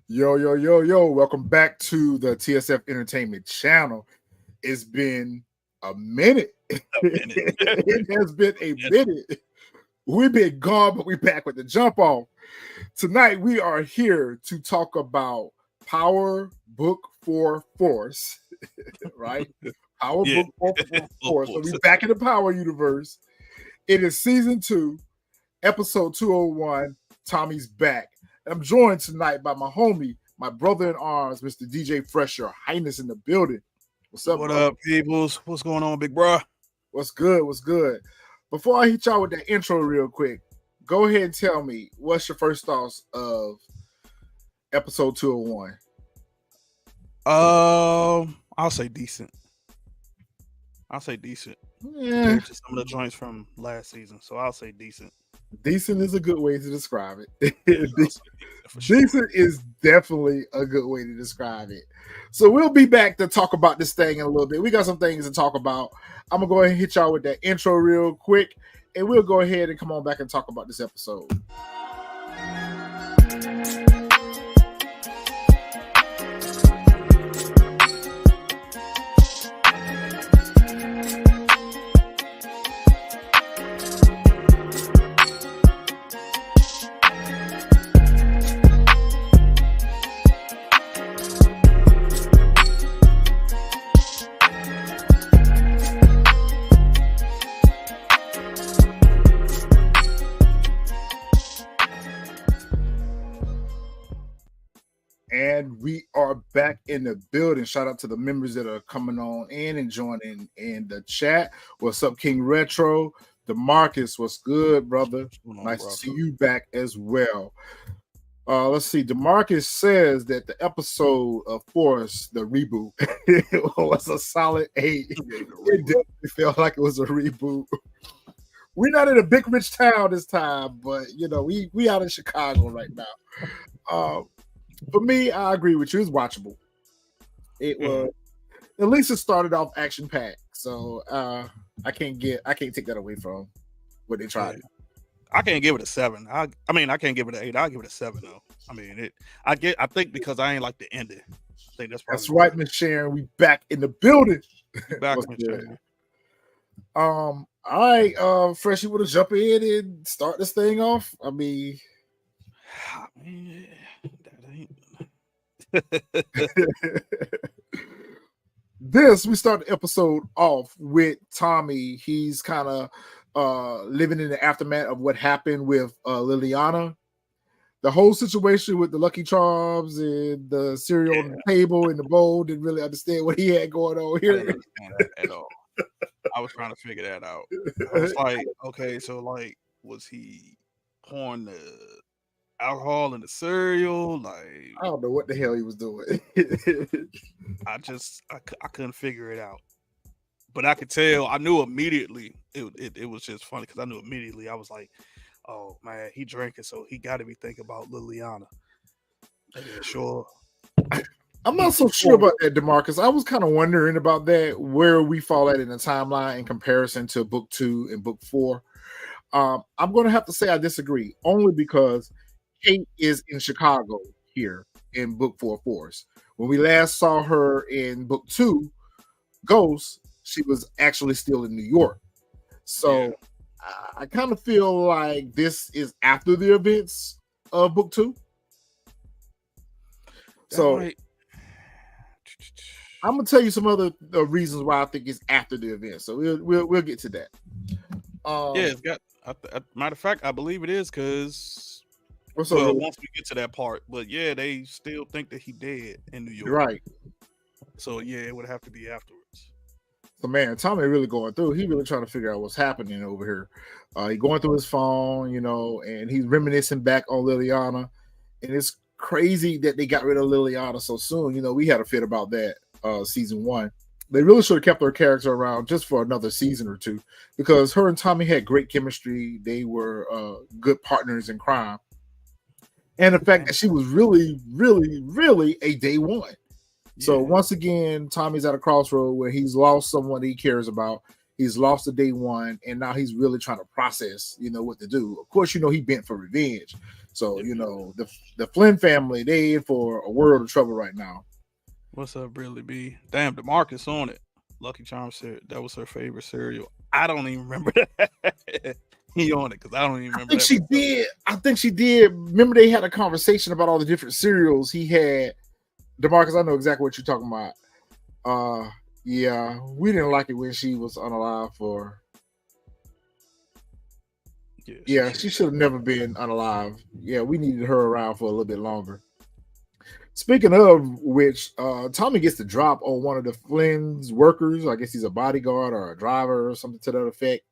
Yo, yo, yo, yo. Welcome back to the TSF Entertainment channel. It's been a minute. A minute. It has been a minute. We've been gone, but we're back with the jump off. Tonight, we are here to talk about Power Book 4 Force, right? Power Yeah. Book 4 Force. So we're back in the Power universe. It is season 2, episode 201. Tommy's back. I'm joined tonight by my homie, my brother in arms, Mr. DJ Fresh, Your Highness in the building. What's up, What bro? up, peoples? What's going on, big bro? What's good? What's good? Before I hit y'all with that intro real quick, go ahead and tell me what's your first thoughts of episode 201. I'll say decent. Yeah, Compared to some of the joints from last season, so I'll say decent. decent is a good way to describe it. Yeah, I'll say decent for sure. Decent is definitely a good way to describe it. So we'll be back to talk about this thing in a little bit. We got some things to talk about. I'm going to go ahead and hit y'all with that intro real quick, and we'll go ahead and come on back and talk about this episode. And we are back in the building. Shout out to the members that are coming on in and joining in the chat. What's up, King Retro? DeMarcus, what's good, brother? What's going on, Nice bro? to see you back as well. Let's see. DeMarcus says that the episode of Force, the reboot, was a solid 8. It definitely felt like it was a reboot. We're not in a big rich town this time, but you know, we out in Chicago right now. For me, I agree with you. It's watchable. It was at least it started off action packed. So I can't take that away from what they tried. I can't give it a 7. I can't give it an 8. I'll give it a 7 though. I mean, I think because I ain't like the ending. I think that's right, Miss Sharon. We back in the building. Back What's with good? you. All right, Fresh, you want to jump in and start this thing off? I mean, that ain't. we start the episode off with Tommy. He's kind of living in the aftermath of what happened with Liliana. The whole situation with the Lucky Charms and the cereal on the table and the bowl, didn't really understand what he had going on I here. didn't understand that at all. I was trying to figure that out. I was like, okay, so like, was he pouring the alcohol in the cereal? Like, I don't know what the hell he was doing. I couldn't figure it out. But I could tell. I knew immediately. It was just funny because I knew immediately. I was like, oh man, he drinking, so he got to be thinking about Liliana. Yeah, sure. I'm not so sure about that, DeMarcus. I was kind of wondering about that, where we fall at in the timeline in comparison to book 2 and book 4. I'm going to have to say I disagree, only because Kate is in Chicago here in book 4 Force. When we last saw her in book 2, Ghost, she was actually still in New York. So I kind of feel like this is after the events of book 2. So I'm gonna tell you some other reasons why I think it's after the event. So we'll get to that. It's got. Matter of fact, I believe it is because. Once we get to that part, but yeah, they still think that he dead in New York, right? So yeah, it would have to be afterwards. So man, Tommy really going through. He really trying to figure out what's happening over here. He going through his phone, you know, and he's reminiscing back on Liliana, and it's crazy that they got rid of Liliana so soon. You know, we had a fit about that season 1. They really should have kept her character around just for another season or 2, because her and Tommy had great chemistry. They were good partners in crime. And the fact that she was really, really, really a day one. So once again, Tommy's at a crossroad where he's lost someone he cares about. He's lost the day one, and now he's really trying to process, what to do. Of course, he bent for revenge. So the Flynn family, they in for a world of trouble right now. What's up, Brilly B? Damn, DeMarcus on it. Lucky Charms said that was her favorite cereal. I don't even remember that. He on it because I don't even remember. I think she did. I think she did. Remember, they had a conversation about all the different cereals he had. DeMarcus, I know exactly what you're talking about. Yeah, we didn't like it when she was unalive for. Yeah, she should have never been unalive. Yeah, we needed her around for a little bit longer. Speaking of which, Tommy gets the drop on one of the Flynn's workers. I guess he's a bodyguard or a driver or something to that effect.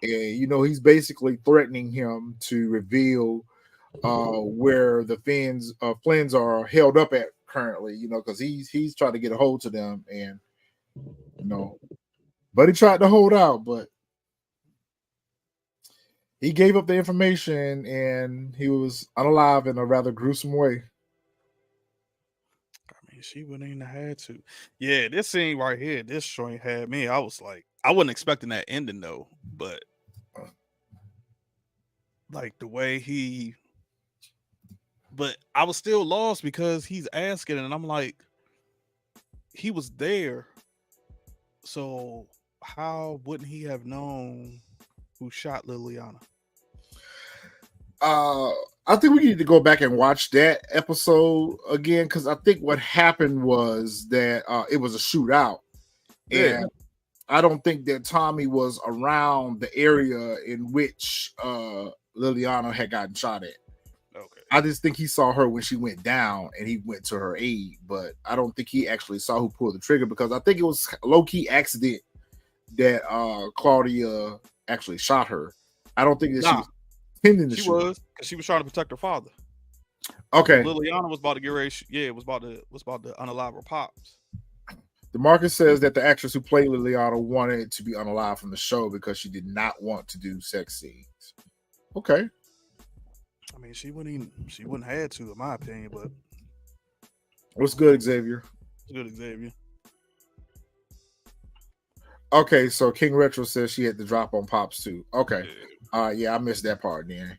And he's basically threatening him to reveal where the Flynn's are held up at currently. Because he's trying to get a hold to them, and but he tried to hold out, but he gave up the information, and he was unalive in a rather gruesome way. She wouldn't even have had to. Yeah, this scene right here, this joint had me. I was like, I wasn't expecting that ending though, but like the way but I was still lost because he's asking, and I'm like, he was there, so how wouldn't he have known who shot Liliana? I think we need to go back and watch that episode again, because I think what happened was that it was a shootout, and I don't think that Tommy was around the area in which Liliana had gotten shot at. Okay. I just think he saw her when she went down, and he went to her aid, but I don't think he actually saw who pulled the trigger, because I think it was low-key accident that Claudia actually shot her. I don't think that she was intending to shoot. She was, because she was trying to protect her father. Okay. Liliana was about to get ready. It was about to unalive her pops. DeMarcus says that the actress who played Liliana wanted to be unalive from the show because she did not want to do sex scenes. Okay. I mean, she wouldn't have to, in my opinion, but what's good, Xavier? What's good, Xavier? Okay, so King Retro says she had to drop on Pops too. Okay. Yeah, I missed that part then.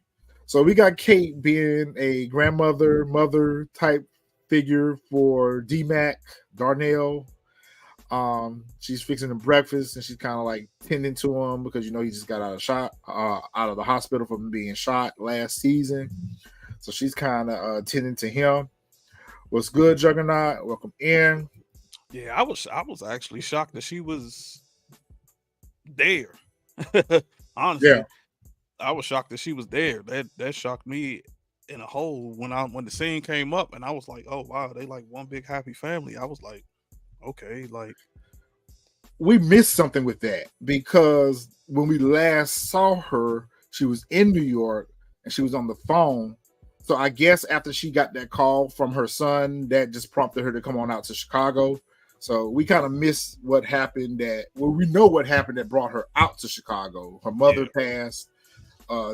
So we got Kate being a grandmother, mother type figure for D-Mac, Darnell. She's fixing him breakfast, and she's kind of like tending to him because he just got out of the hospital from being shot last season. So she's kind of tending to him. What's good, Juggernaut? Welcome in. Yeah, I was actually shocked that she was there. Honestly, yeah. I was shocked that she was there. That shocked me in a whole when the scene came up, and I was like, oh wow, they like one big happy family. I was like, okay, like we missed something with that, because when we last saw her, she was in New York and she was on the phone. So I guess after she got that call from her son, that just prompted her to come on out to Chicago. So we kind of missed what happened we know what happened that brought her out to Chicago. Her mother passed,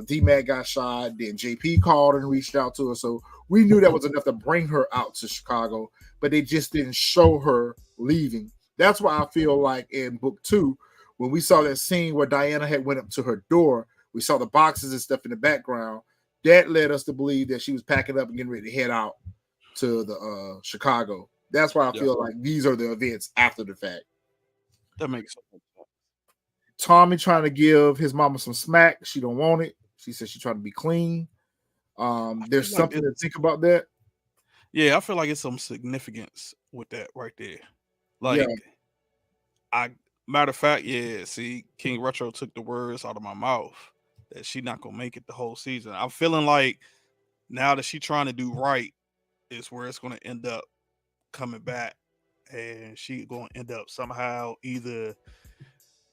D-Mac got shot, then JP called and reached out to her. So we knew that was enough to bring her out to Chicago, but they just didn't show her leaving. That's why I feel like in book 2, when we saw that scene where Diana had went up to her door, we saw the boxes and stuff in the background. That led us to believe that she was packing up and getting ready to head out to the Chicago. That's why I feel like these are the events after the fact. That makes sense. Tommy trying to give his mama some smack. She don't want it. She says she's trying to be clean. There's something to think about that. Yeah, I feel like it's some significance with that right there. Like, matter of fact, see, King Retro took the words out of my mouth that she not gonna make it the whole season. I'm feeling like now that she trying to do right is where it's gonna end up coming back, and she gonna end up somehow either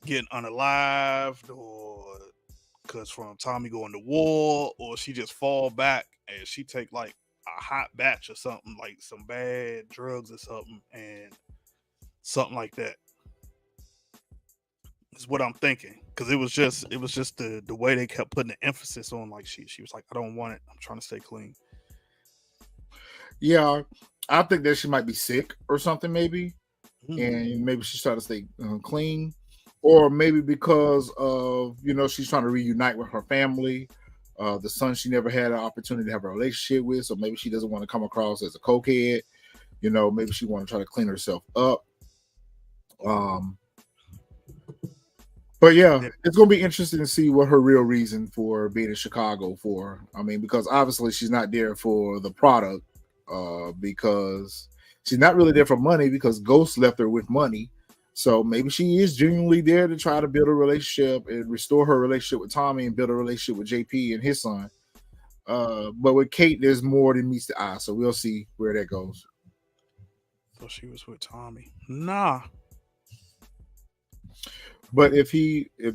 getting unalived, or because from Tommy going to war, or she just fall back and she take like a hot batch or something, like some bad drugs or something, and something like that is what I'm thinking. Because it was just the way they kept putting the emphasis on, like she was like, I don't want it, I'm trying to stay clean. Yeah, I think that she might be sick or something, maybe, and maybe she's trying to stay clean, or maybe because of she's trying to reunite with her family. The son she never had an opportunity to have a relationship with, so maybe she doesn't want to come across as a cokehead. Maybe she want to try to clean herself up. But yeah, it's gonna be interesting to see what her real reason for being in Chicago for. I mean, because obviously she's not there for the product, because she's not really there for money because Ghost left her with money. So maybe she is genuinely there to try to build a relationship and restore her relationship with Tommy and build a relationship with JP and his son. But with Kate, there's more than meets the eye. So we'll see where that goes. So she was with Tommy. Nah. But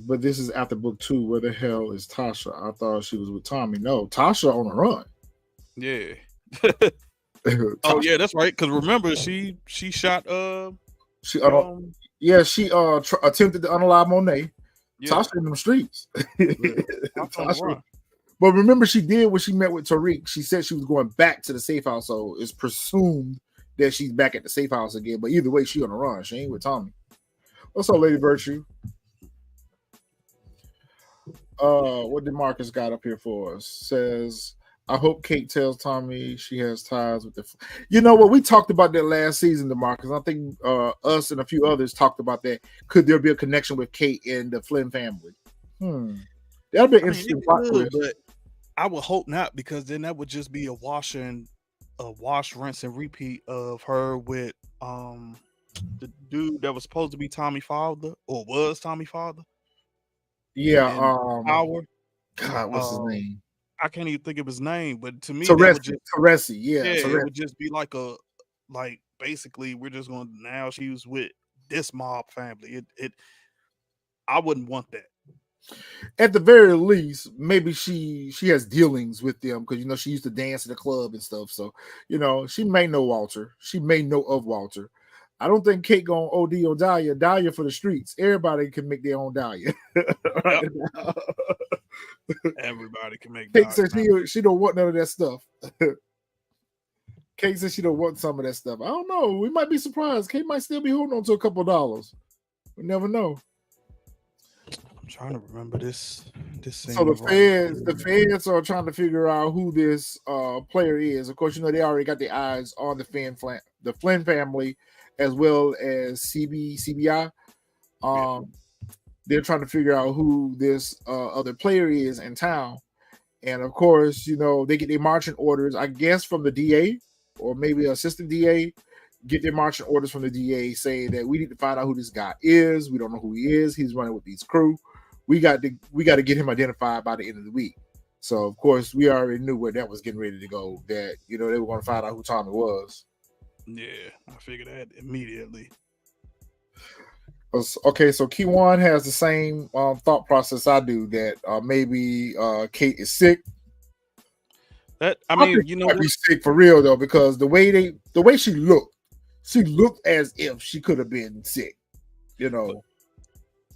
but this is after book 2. Where the hell is Tasha? I thought she was with Tommy. No, Tasha on the run. Yeah. Oh yeah, that's right. Because remember, she shot. She attempted to unalive Monet. Yeah. Tasha in the streets. Tasha. But remember, she did when she met with Tariq. She said she was going back to the safe house, so it's presumed that she's back at the safe house again. But either way, she on the run. She ain't with Tommy. What's up, Lady Virtue? What did Marcus got up here for us? Says, I hope Kate tells Tommy she has ties with the. You know what? We talked about that last season, DeMarcus. I think us and a few others talked about that. Could there be a connection with Kate and the Flynn family? That'd be interesting. But I would hope not, because then that would just be a wash, rinse, and repeat of her with the dude that was supposed to be Tommy's father, or was Tommy's father. Yeah, Power. God, what's his name? I can't even think of his name, but to me, Teresi, it would just be like basically we're just going to, now she was with this mob family. I wouldn't want that. At the very least, maybe she has dealings with them because she used to dance in the club and stuff. So she may know Walter. She may know of Walter. I don't think Kate gonna OD on Dahlia. Dahlia for the streets. Everybody can make their own Dahlia. Everybody can make. Kate said she don't want none of that stuff. Kate said she don't want some of that stuff. I don't know. We might be surprised. Kate might still be holding on to a couple of dollars. We never know. I'm trying to remember this. So the feds are trying to figure out who this player is. Of course, they already got their eyes on the Flynn family, as well as CBI. They're trying to figure out who this other player is in town. And of course, they get their marching orders, I guess, from the DA or maybe assistant DA, get their marching orders from the DA saying that we need to find out who this guy is. We don't know who he is. He's running with these crew. We got to get him identified by the end of the week. So, of course, we already knew where that was getting ready to go, that, they were going to find out who Tommy was. Yeah, I figured that immediately. Okay, so Keywan has the same thought process I do, that maybe Kate is sick. That might be sick for real though, because the way she looked as if she could have been sick.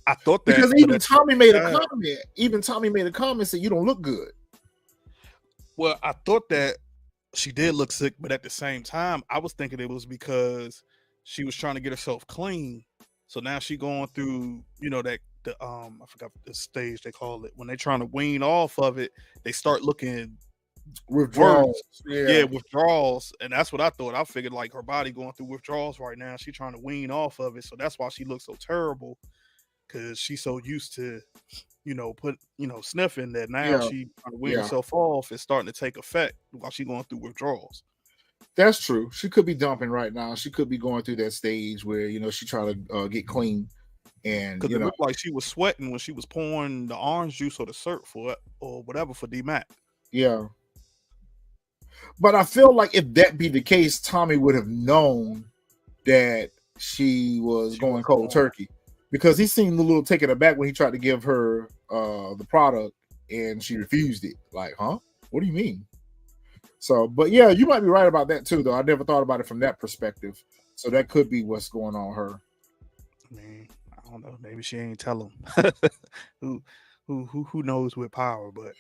I thought that because even Tommy made a comment. Even Tommy made a comment saying you don't look good. Well, I thought that she did look sick, but at the same time, I was thinking it was because she was trying to get herself clean. So now she going through, I forgot the stage they call it, when they're trying to wean off of it, they start looking withdrawals. Yeah, withdrawals. And that's what I thought. I figured like her body going through withdrawals right now. She's trying to wean off of it. So that's why she looks so terrible, because she's so used to, sniffing, that now she trying to wean herself off. It's starting to take effect while she's going through withdrawals. That's true. She could be dumping right now. She could be going through that stage where, she trying to get clean. And because it looked like she was sweating when she was pouring the orange juice or the syrup or whatever for D-Mac. Yeah. But I feel like if that be the case, Tommy would have known that she was going cold turkey, because he seemed a little taken aback when he tried to give her the product and she refused it. Like, huh? What do you mean? So, but yeah, you might be right about that too, though. I never thought about it from that perspective. So that could be what's going on with her. I mean, I don't know. Maybe she ain't tell him. Who knows with power? But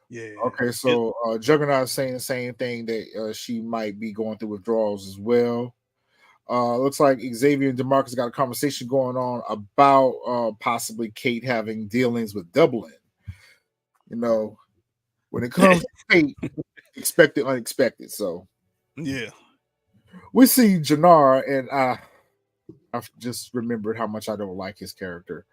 yeah. Okay, so Juggernaut is saying the same thing, that she might be going through withdrawals as well. Looks like Xavier and DeMarcus got a conversation going on about possibly Kate having dealings with Dublin. When it comes to fate, expect the unexpected. So Yeah. we see Jenard, and I've just remembered how much I don't like his character.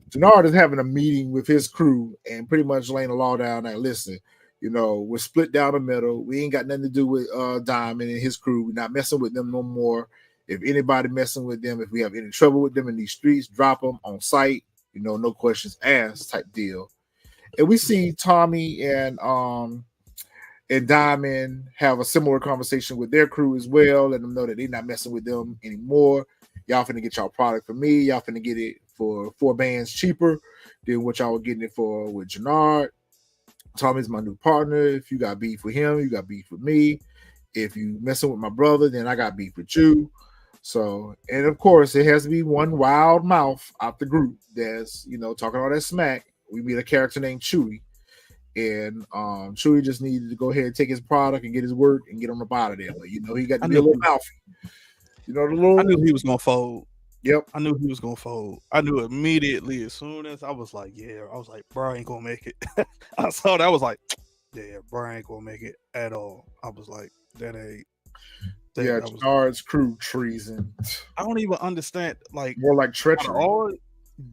Jenard is having a meeting with his crew and pretty much laying the law down that listen, we're split down the middle. We ain't got nothing to do with Diamond and his crew. We're not messing with them no more. If anybody messing with them, if we have any trouble with them in these streets, drop them on sight. No questions asked type deal. And we see Tommy and Diamond have a similar conversation with their crew as well, letting them know that they're not messing with them anymore. Y'all finna get y'all product from me. Y'all finna get it for 4 bands cheaper than what y'all were getting it for with Jenard. Tommy's my new partner. If you got beef with him, you got beef with me. If you messing with my brother, then I got beef with you. So, and of course, it has to be one wild mouth out the group that's, talking all that smack. We meet a character named Chewy. And Chewy just needed to go ahead and take his product and get his work and get on the out of there. But he got to be a little mouthy. I knew he was gonna fold. Yep. I knew he was gonna fold. I knew immediately as soon as I was like, bro ain't gonna make it. I saw that, I was like, yeah, bro ain't gonna make it at all. I was like, that ain't. Yeah, Jenard's crew treason. I don't even understand. Like more like treachery.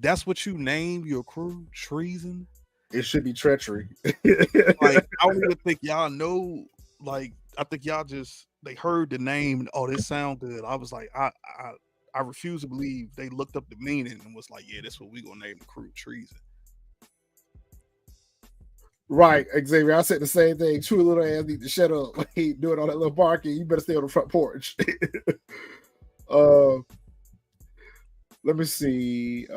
That's what you name your crew? Treason? It should be treachery. Like, I don't even think y'all know. Like, I think y'all just they heard the name and this sound good. I was like, I refuse to believe they looked up the meaning and was like, yeah, that's what we gonna name the crew, treason. Right, Xavier. I said the same thing. True little ass need to shut up. He doing all that little barking. You better stay on the front porch. Let me see. I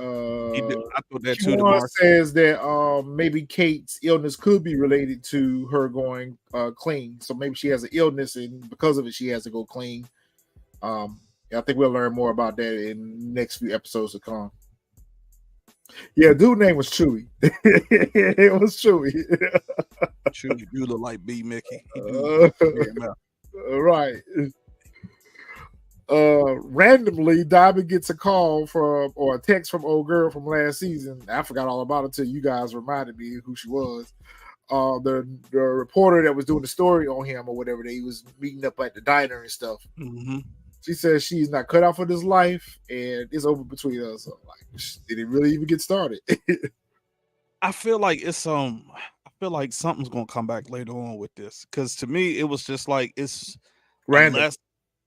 thought that too. Says that maybe Kate's illness could be related to her going clean. So maybe she has an illness, and because of it, she has to go clean. I think we'll learn more about that in the next few episodes to come. Yeah, dude name was Chewy. It was Chewy. Chewy, you look like B Mickey. Right. Randomly, Diamond gets a call from or a text from old girl from last season. I forgot all about it until you guys reminded me who she was. The reporter that was doing the story on him or whatever, that he was meeting up at the diner and stuff. Mm-hmm. She says she's not cut out for this life and it's over between us. So, like, did it really even get started? I feel like I feel like something's gonna come back later on with this, because to me it was just like it's random.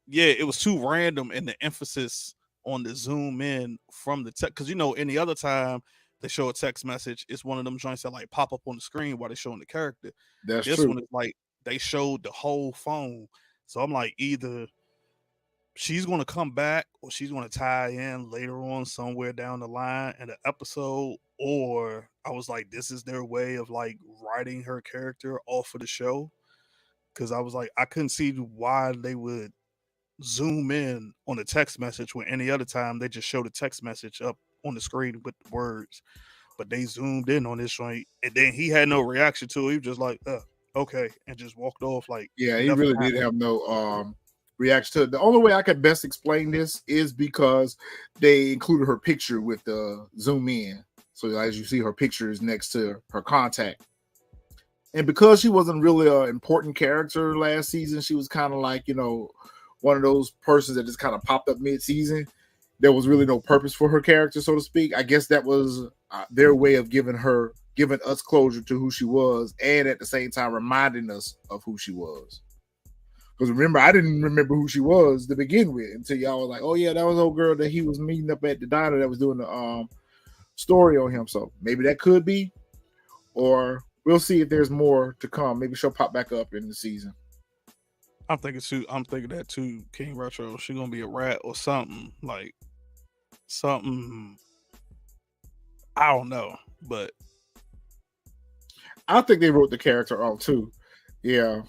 It was too random, and the emphasis on the zoom in from the text, because any other time they show a text message, it's one of them joints that like pop up on the screen while they're showing the character. This true. One is like they showed the whole phone, so I'm like, either she's going to come back or she's going to tie in later on somewhere down the line in the episode, or I was like, this is their way of like writing her character off of the show, because I was like, I couldn't see why they would zoom in on the text message when any other time they just show the text message up on the screen with the words, but they zoomed in on this joint, and then he had no reaction to it. He was just like, okay, and just walked off. Like, yeah, he really did have no reaction to it. The only way I could best explain this is because they included her picture with the zoom in, so as you see, her picture is next to her contact. And because she wasn't really an important character last season, she was kind of like, one of those persons that just kind of popped up mid-season. There was really no purpose for her character, so to speak. I guess that was their way of giving us closure to who she was, and at the same time reminding us of who she was. Because remember, I didn't remember who she was to begin with until y'all was like, oh yeah, that was old girl that he was meeting up at the diner that was doing the story on him. So maybe that could be, or we'll see if there's more to come. Maybe she'll pop back up in the season. I'm thinking that too, King Retro. She's gonna be a rat or something, like something. I don't know, but I think they wrote the character off too. Yeah,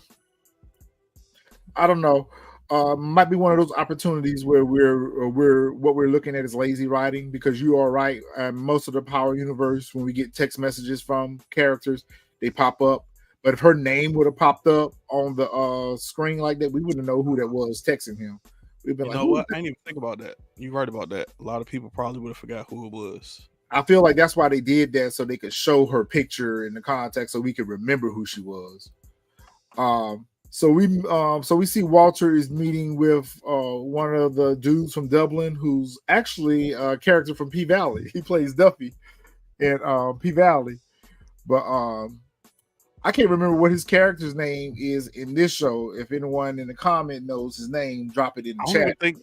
I don't know. Might be one of those opportunities where we're looking at is lazy writing, because you are right. Most of the Power universe, when we get text messages from characters, they pop up. But if her name would have popped up on the screen like that, we wouldn't know who that was texting him. We'd been you know what? I didn't even think about that. You're right about that. A lot of people probably would have forgot who it was. I feel like that's why they did that, so they could show her picture in the context, so we could remember who she was. So we see Walter is meeting with one of the dudes from Dublin, who's actually a character from P Valley. He plays Duffy in P Valley, but I can't remember what his character's name is in this show. If anyone in the comment knows his name, drop it in the chat. I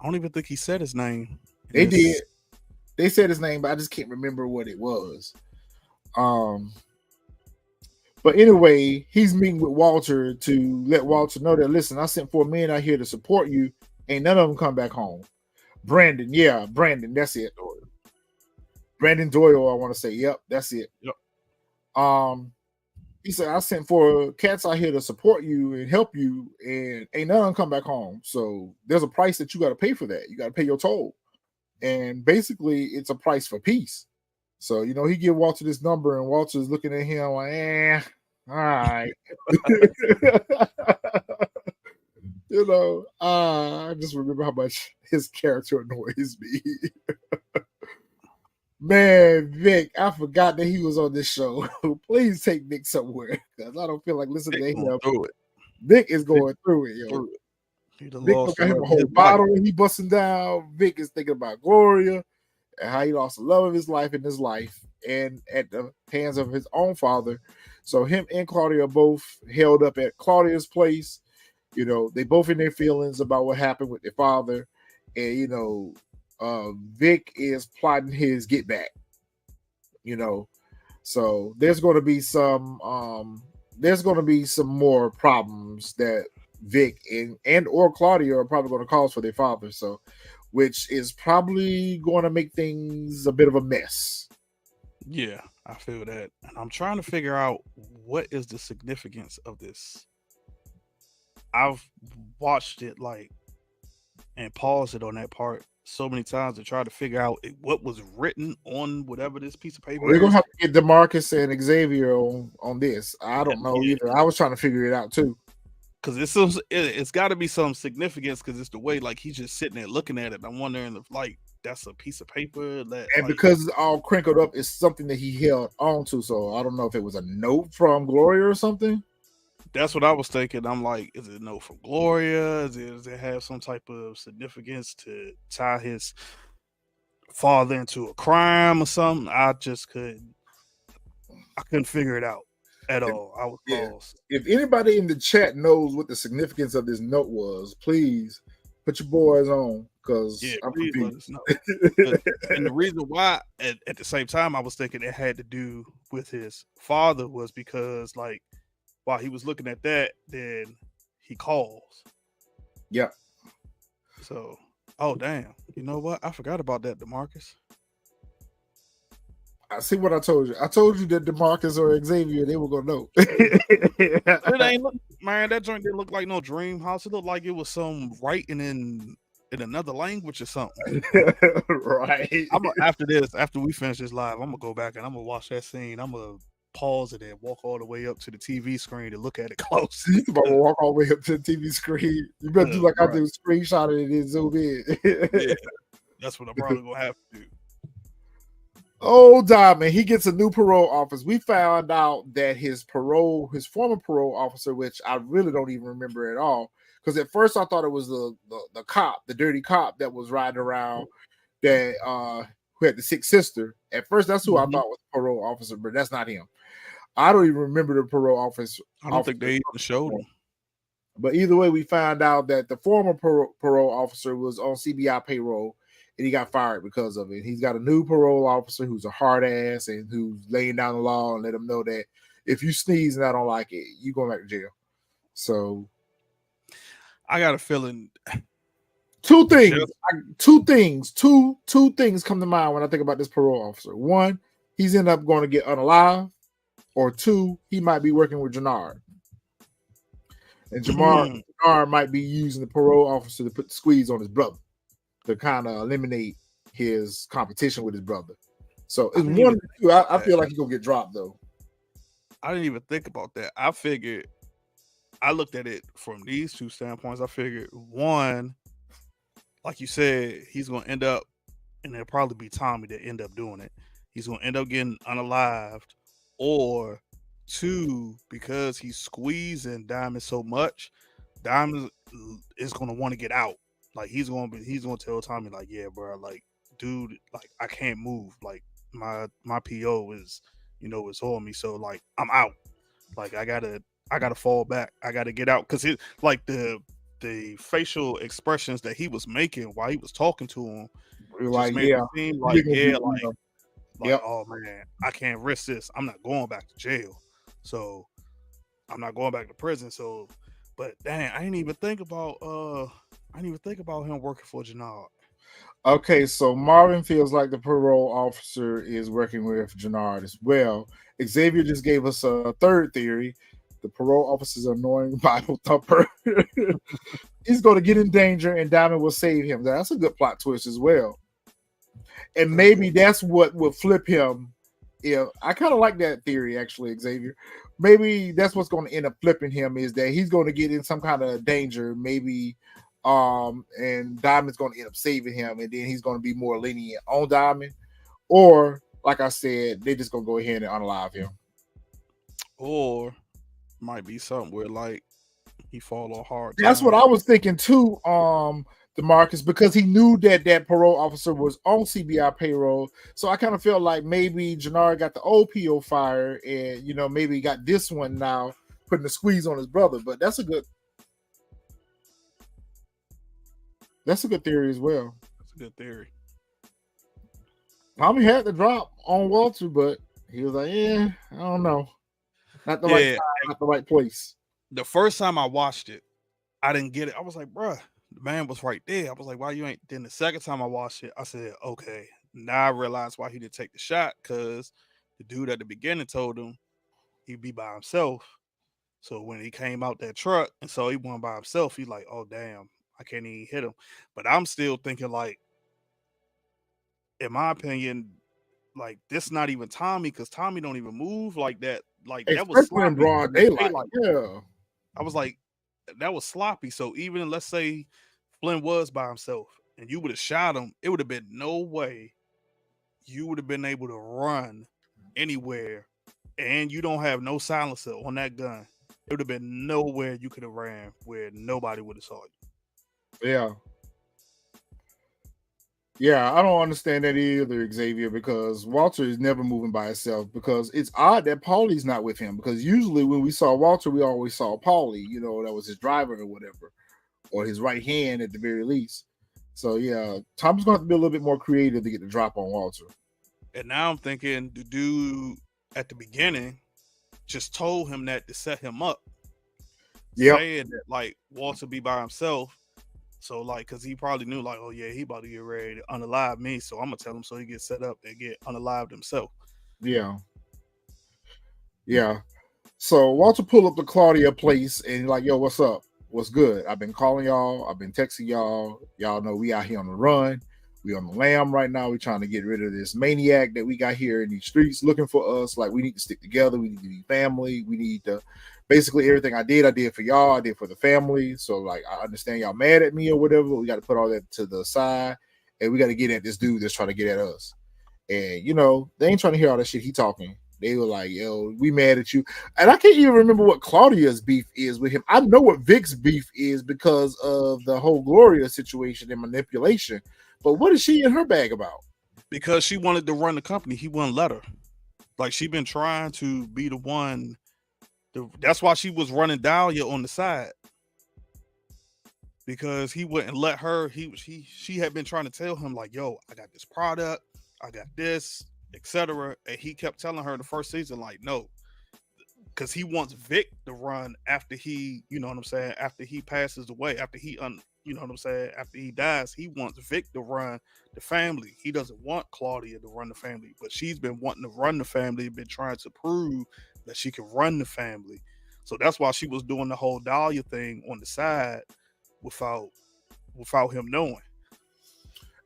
don't even think he said his name. They did. They said his name, but I just can't remember what it was. But anyway, he's meeting with Walter to let Walter know that, listen, I sent 4 men out here to support you. Ain't none of them come back home. Brandon, that's it. Brandon Doyle, I want to say. Yep, that's it. Yep. He said, I sent 4 cats out here to support you and help you, and ain't none of them come back home. So there's a price that you got to pay for that. You got to pay your toll. And basically, it's a price for peace. So, he give Walter this number, and Walter's looking at him like, all right. I just remember how much his character annoys me. Man, Vic, I forgot that he was on this show. Please take Vic somewhere, because I don't feel like listening to him. Vic is going through it, yo. Vic got him a whole bottle and he busting down. Vic is thinking about Gloria and how he lost the love of his life in his life and at the hands of his own father. So him and Claudia are both held up at Claudia's place. They both in their feelings about what happened with their father. And, Vic is plotting his get back. So there's going to be some more problems that Vic and or Claudia are probably going to cause for their father. So, which is probably going to make things a bit of a mess. Yeah, I feel that. And I'm trying to figure out what is the significance of this. I've watched it and paused it on that part so many times to try to figure out what was written on whatever this piece of paper We're going to have to get DeMarcus and Xavier on this. I don't know either. I was trying to figure it out too. Because it's got to be some significance, because it's the way he's just sitting there looking at it. I'm wondering if that's a piece of paper because it's all crinkled up, it's something that he held on to. So I don't know if it was a note from Gloria or something. That's what I was thinking. I'm like, is it a note from Gloria? Does it have some type of significance to tie his father into a crime or something? I couldn't figure it out at all. I was lost. If anybody in the chat knows what the significance of this note was, please put your boys on, because I'm confused. And the reason why, at the same time, I was thinking it had to do with his father was because, while he was looking at that, then he calls. Yeah. So, oh damn! You know what? I forgot about that, DeMarcus. I see what I told you. I told you that DeMarcus or Xavier, they were gonna know. It ain't man. That joint didn't look like no dream house. It looked like it was some writing in another language or something. Right. After we finish this live, I'm gonna go back and I'm gonna watch that scene. I'm gonna pause it and walk all the way up to the TV screen to look at it close. You about to walk all the way up to the TV screen. You better do like I do, screenshot it and then zoom in. Yeah, that's what I'm probably gonna have to do. Oh, Diamond, he gets a new parole officer. We found out that his former parole officer, which I really don't even remember at all, because at first I thought it was the cop, the dirty cop that was riding around that who had the sick sister. At first, that's who I thought was the parole officer, but that's not him. I don't even remember the parole officer. I don't think they even showed him. But either way, we found out that the former parole officer was on CBI payroll, and he got fired because of it. He's got a new parole officer who's a hard ass and who's laying down the law and let him know that if you sneeze and I don't like it, you going back to jail. So I got a feeling. Two things come to mind when I think about this parole officer. One, he's end up going to get unalive, or two, he might be working with Jenard. And Jenard might be using the parole officer to put the squeeze on his brother to kind of eliminate his competition with his brother. So it's one of the two. I feel like he's gonna get dropped though. I didn't even think about that. I looked at it from these two standpoints. I figured, one, like you said, he's gonna end up and it'll probably be Tommy that end up doing it. He's gonna end up getting unalived, or two, because he's squeezing Diamond so much, Diamond is gonna want to get out. Like he's gonna tell Tommy like, yeah, bro, like, dude, like I can't move. Like my PO is, is on me. So like I'm out. Like I gotta fall back. I gotta get out because it like the facial expressions that he was making while he was talking to him You're just like, made yeah, it seem you're like, gonna be, yeah, like yep. oh man, I can't risk this. I'm not going back to jail. So I'm not going back to prison. So, but dang, I didn't even think about him working for Jenard. Okay, so Marvin feels like the parole officer is working with Jenard as well. Xavier just gave us a third theory. The parole officer's annoying Bible thumper. He's going to get in danger and Diamond will save him. That's a good plot twist as well. And maybe that's what will flip him. Yeah, I kind of like that theory actually, Xavier. Maybe that's what's going to end up flipping him is that he's going to get in some kind of danger, maybe, and Diamond's going to end up saving him, and then he's going to be more lenient on Diamond, or like I said, they're just going to go ahead and unalive him. Or might be something where like he fall on hard. That's what I was thinking too, DeMarcus, because he knew that parole officer was on CBI payroll. So I kind of felt like maybe Jenard got the old PO fired and, maybe got this one now putting the squeeze on his brother. But that's a good theory as well. That's a good theory. Tommy had the drop on Walter, but he was like, yeah, I don't know. Not the right time, not the right place. The first time I watched it, I didn't get it. I was like, bruh, the man was right there. I was like, why you ain't? Then the second time I watched it, I said, okay, now I realized why he didn't take the shot, because the dude at the beginning told him he'd be by himself. So when he came out that truck and saw he went by himself, he's like, oh, damn, I can't even hit him. But I'm still thinking, like, in my opinion, like, this not even Tommy, because Tommy don't even move like that. Like, that was sloppy. In broad daylight. Yeah. I was like, that was sloppy. So even let's say Flynn was by himself and you would have shot him, it would have been no way you would have been able to run anywhere, and you don't have no silencer on that gun. It would have been nowhere you could have ran where nobody would have saw you. Yeah. Yeah, I don't understand that either, Xavier, because Walter is never moving by himself, because it's odd that Paulie's not with him, because usually when we saw Walter, we always saw Paulie, that was his driver or whatever, or his right hand at the very least. So, yeah, Tom's going to have to be a little bit more creative to get the drop on Walter. And now I'm thinking the dude at the beginning just told him that to set him up. Yeah. Saying that, like, Walter be by himself. So, like, because he probably knew, like, oh, yeah, he about to get ready to unalive me. So I'm going to tell him so he gets set up and get unalived himself. Yeah. Yeah. So Walter pulled up to Claudia place and like, yo, what's up? What's good? I've been calling y'all. I've been texting y'all. Y'all know we out here on the run. We on the lam right now. We trying to get rid of this maniac that we got here in these streets looking for us. Like, we need to stick together. We need to be family. We need to basically everything I did for y'all. I did for the family. So like, I understand y'all mad at me or whatever. But we got to put all that to the side and we got to get at this dude that's trying to get at us. And they ain't trying to hear all that shit he talking. They were like, yo, we mad at you. And I can't even remember what Claudia's beef is with him. I know what Vic's beef is because of the whole Gloria situation and manipulation. But what is she in her bag about? Because she wanted to run the company. He wouldn't let her. Like, she been trying to be the one. That's why she was running Dahlia on the side. Because he wouldn't let her. She had been trying to tell him, like, yo, I got this product. I got this, etc. And he kept telling her the first season, like, no, because he wants Vic to run after he, after he passes away, after he, after he dies, he wants Vic to run the family. He doesn't want Claudia to run the family, but she's been wanting to run the family, been trying to prove that she can run the family. So that's why she was doing the whole Dahlia thing on the side without him knowing.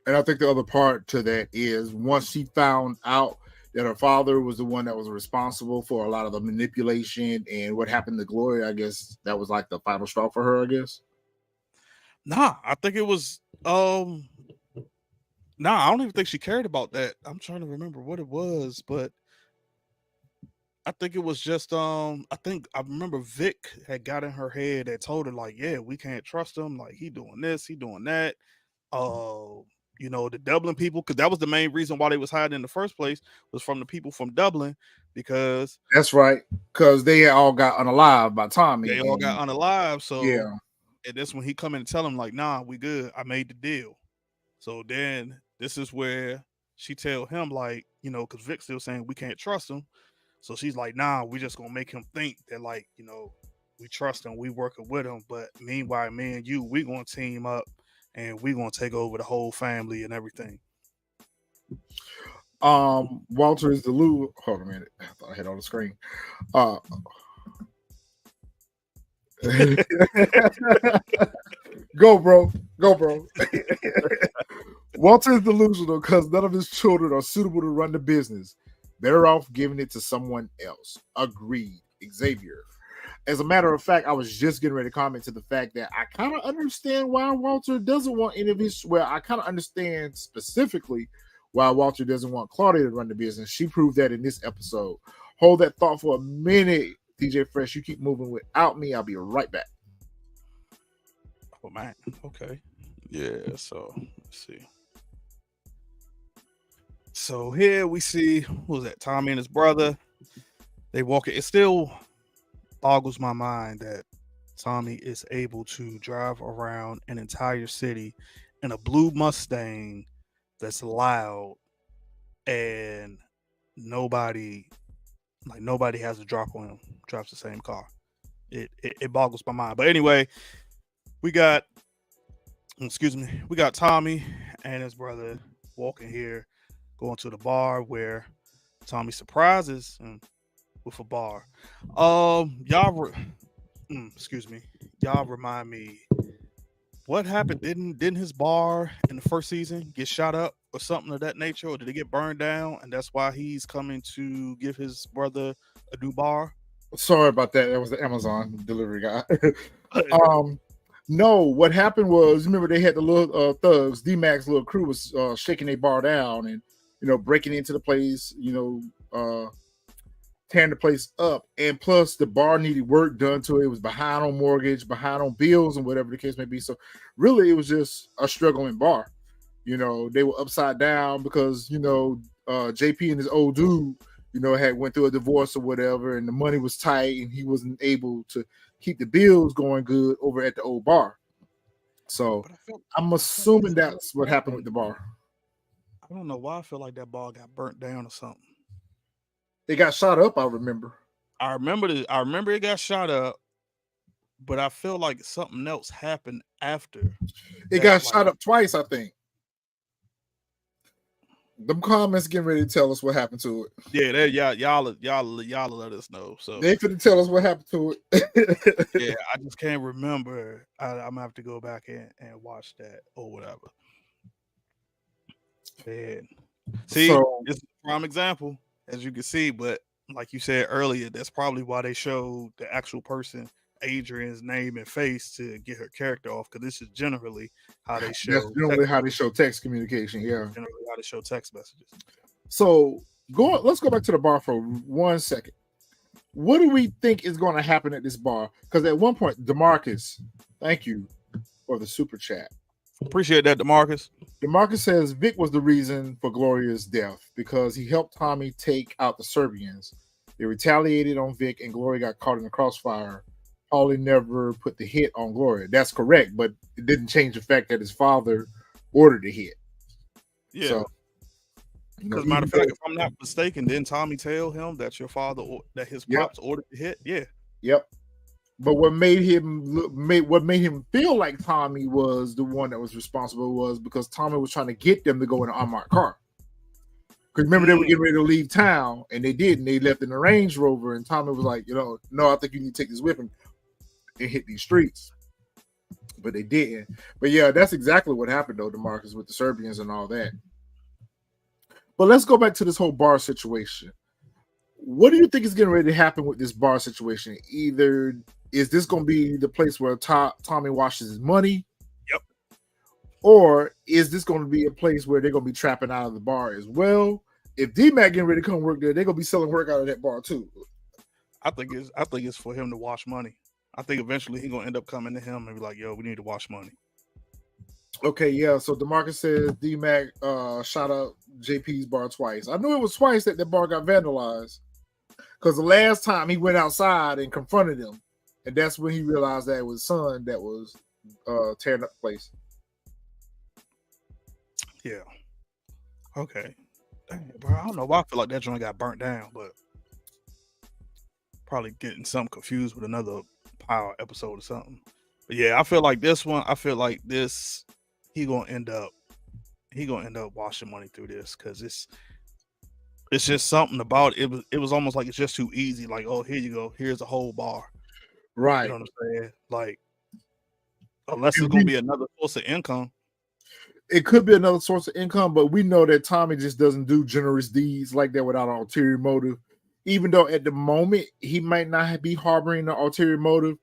And I think the other part to that is once she found out that her father was the one that was responsible for a lot of the manipulation and what happened to Gloria, I guess that was like the final straw for her, I guess. Nah, I think it was Nah, I don't even think she cared about that. I'm trying to remember what it was, but I think it was just I think I remember Vic had got in her head that told her like, yeah, we can't trust him. Like he doing this, he doing that. Uh, the Dublin people, because that was the main reason why they was hiding in the first place, was from the people from Dublin, because That's right, because they all got unalive by Tommy. they all got unalive. So Yeah, and that's when he come in and tell him like, nah, we good. I made the deal. So then this is where she tell him like, because Vic's still saying we can't trust him. So she's like, nah, we just gonna make him think that like, we trust him, we working with him. But meanwhile, me and you, we gonna team up and we gonna take over the whole family and everything. Walter is the Lou. Hold on a minute. I thought I had on the screen. Go, bro. Go, bro. Walter is delusional because none of his children are suitable to run the business. Better off giving it to someone else. Agreed. Xavier. As a matter of fact, I was just getting ready to comment to the fact that I kind of understand why Walter doesn't want any of his. Well, I kind of understand specifically why Walter doesn't want Claudia to run the business. She proved that in this episode. Hold that thought for a minute, DJ Fresh. You keep moving without me. I'll be right back. Oh man. Okay. Yeah. So let's see. So here we see, who was that? Tommy and his brother. They walk it. It still boggles my mind that Tommy is able to drive around an entire city in a blue Mustang that's loud, and nobody has a drop on him. Drives the same car. It boggles my mind. But anyway, we got Tommy and his brother walking here, going to the bar where Tommy surprises him with a bar. Y'all remind me, what happened? Didn't his bar in the first season get shot up or something of that nature, or did it get burned down? And that's why he's coming to give his brother a new bar. Sorry about that. That was the Amazon delivery guy. No, what happened was, remember they had the little thugs, D-Mac's little crew was shaking their bar down and breaking into the place, tearing the place up, and plus the bar needed work done to it. It was behind on mortgage, behind on bills, and whatever the case may be. So really, it was just a struggling bar. They were upside down because JP and his old dude, had went through a divorce or whatever, and the money was tight, and he wasn't able to keep the bills going good over at the old bar. So I'm assuming that's what happened with the bar. I don't know why I feel like that bar got burnt down or something. It got shot up, I remember. I remember it got shot up, but I feel like something else happened after. It got shot up twice, I think. Them comments getting ready to tell us what happened to it. Yeah, y'all let us know. So they finna tell us what happened to it. Yeah, I just can't remember. I'm gonna have to go back and watch that or whatever. And see, it's a prime example, as you can see, but like you said earlier, that's probably why they showed the actual person, Adrian's name and face, to get her character off, because this is generally how they show. That's generally how they show text communication. Yeah, generally how they show text messages. So let's go back to the bar for 1 second. What do we think is going to happen at this bar? Because at one point, DeMarcus, thank you for the super chat. Appreciate that, DeMarcus. DeMarcus says Vic was the reason for Gloria's death because he helped Tommy take out the Serbians. They retaliated on Vic, and Gloria got caught in the crossfire. Paulie never put the hit on Gloria. That's correct, but it didn't change the fact that his father ordered the hit. Yeah. So, because matter of fact, if I'm not mistaken, didn't Tommy tell him that your father, that his pops ordered the hit? Yeah. Yep. But what made him feel like Tommy was the one that was responsible was because Tommy was trying to get them to go in an unmarked car. Because remember, they were getting ready to leave town, and they did, and they left in a Range Rover, and Tommy was like, no, I think you need to take this whip and hit these streets. But they didn't. But yeah, that's exactly what happened, though, DeMarcus, with the Serbians and all that. But let's go back to this whole bar situation. What do you think is getting ready to happen with this bar situation? Either is this going to be the place where Tommy washes his money? Yep. Or is this going to be a place where they're going to be trapping out of the bar as well? If D-Mac getting ready to come work there, they're going to be selling work out of that bar too. I think it's for him to wash money. I think eventually he's gonna end up coming to him and be like, "Yo, we need to wash money." Okay, yeah. So DeMarcus says D-Mac shot up JP's bar twice. I knew it was twice that bar got vandalized. Because the last time he went outside and confronted him, and that's when he realized that it was his son that was tearing up the place. Yeah. Okay. Dang, bro, I don't know why I feel like that joint got burnt down, but probably getting something confused with another Power episode or something. But yeah, I feel like this one. I feel like this. He gonna end up washing money through this because it's just something about it. It was almost like it's just too easy. Like, oh, here you go. Here's a whole bar. Right. You know what I'm saying? Like, unless it's gonna be another source of income. It could be another source of income, but we know that Tommy just doesn't do generous deeds like that without an ulterior motive. Even though at the moment he might not be harboring an ulterior motive,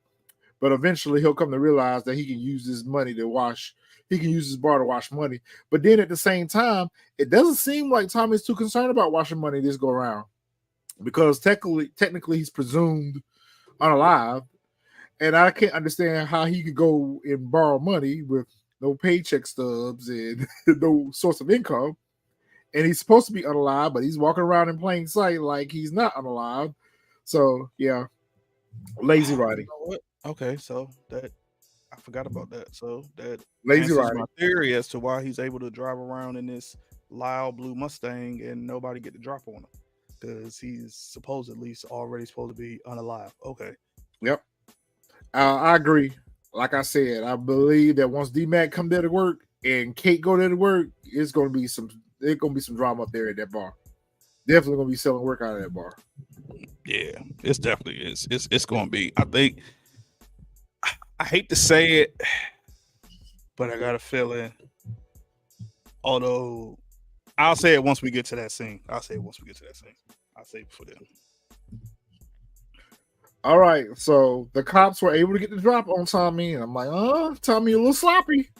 but eventually he'll come to realize that he can use this money to wash. He can use his bar to wash money. But then at the same time, it doesn't seem like Tommy's too concerned about washing money this go around, because technically he's presumed unalive, and I can't understand how he could go and borrow money with no paycheck stubs and no source of income. And he's supposed to be unalive, but he's walking around in plain sight like he's not unalive. So yeah, lazy writing. You know what? Okay, so that I forgot about that. So that lazy writing. My theory as to why he's able to drive around in this loud blue Mustang and nobody get the drop on him, because he's supposedly already supposed to be unalive. Okay. Yep. I agree. Like I said, I believe that once D-Mac come there to work and Kate go there to work, there's gonna be some drama up there at that bar. Definitely gonna be selling work out of that bar. Yeah, it's definitely is. It's gonna be. I think. I hate to say it, but I got a feeling. Although I'll say it once we get to that scene. I'll say it before then. All right, so the cops were able to get the drop on Tommy, and I'm like, Tommy a little sloppy.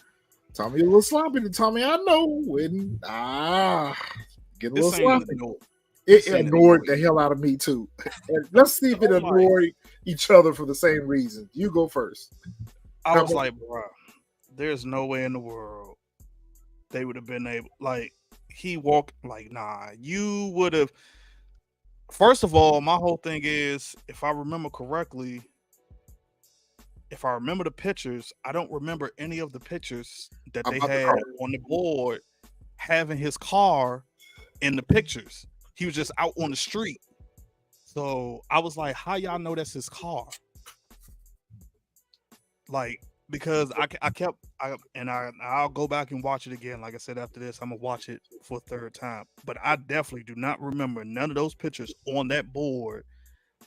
Tommy a little sloppy. The Tommy I know, and get a little sloppy. It annoyed the hell out of me too. Let's see if it annoyed each other for the same reason. You go first. I was like, bro, there's no way in the world they would have been able. Like, he walked like, nah. You would have. First of all, my whole thing is, if I remember correctly, if I remember the pictures, I don't remember any of the pictures that they had on the board having his car in the pictures. He was just out on the street. So I was like, how y'all know that's his car? Like, because I'll go back and watch it again. Like I said, after this, I'm gonna watch it for a third time. But I definitely do not remember none of those pictures on that board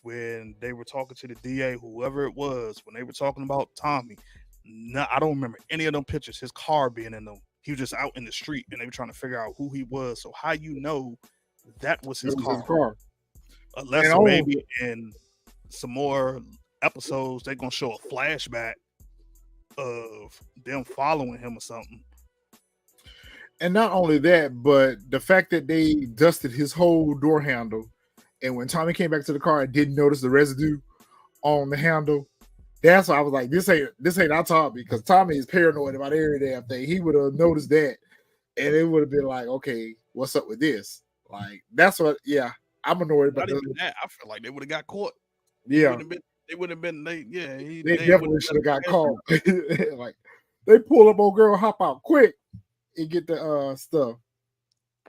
when they were talking to the DA, whoever it was, when they were talking about Tommy. No, I don't remember any of them pictures, his car being in them. He was just out in the street and they were trying to figure out who he was. So how you know that was his car? Unless maybe in some more episodes they're gonna show a flashback of them following him or something. And not only that, but the fact that they dusted his whole door handle, and when Tommy came back to the car and didn't notice the residue on the handle, that's why I was like, this ain't our Tommy, because Tommy is paranoid about every damn thing. He would have noticed that, and it would have been like, okay, what's up with this? Like, that's what, yeah, I'm annoyed about that. I feel like they would have got caught. Yeah. They would have been, they definitely should have got caught. Like, they pull up, old girl, hop out quick and get the stuff.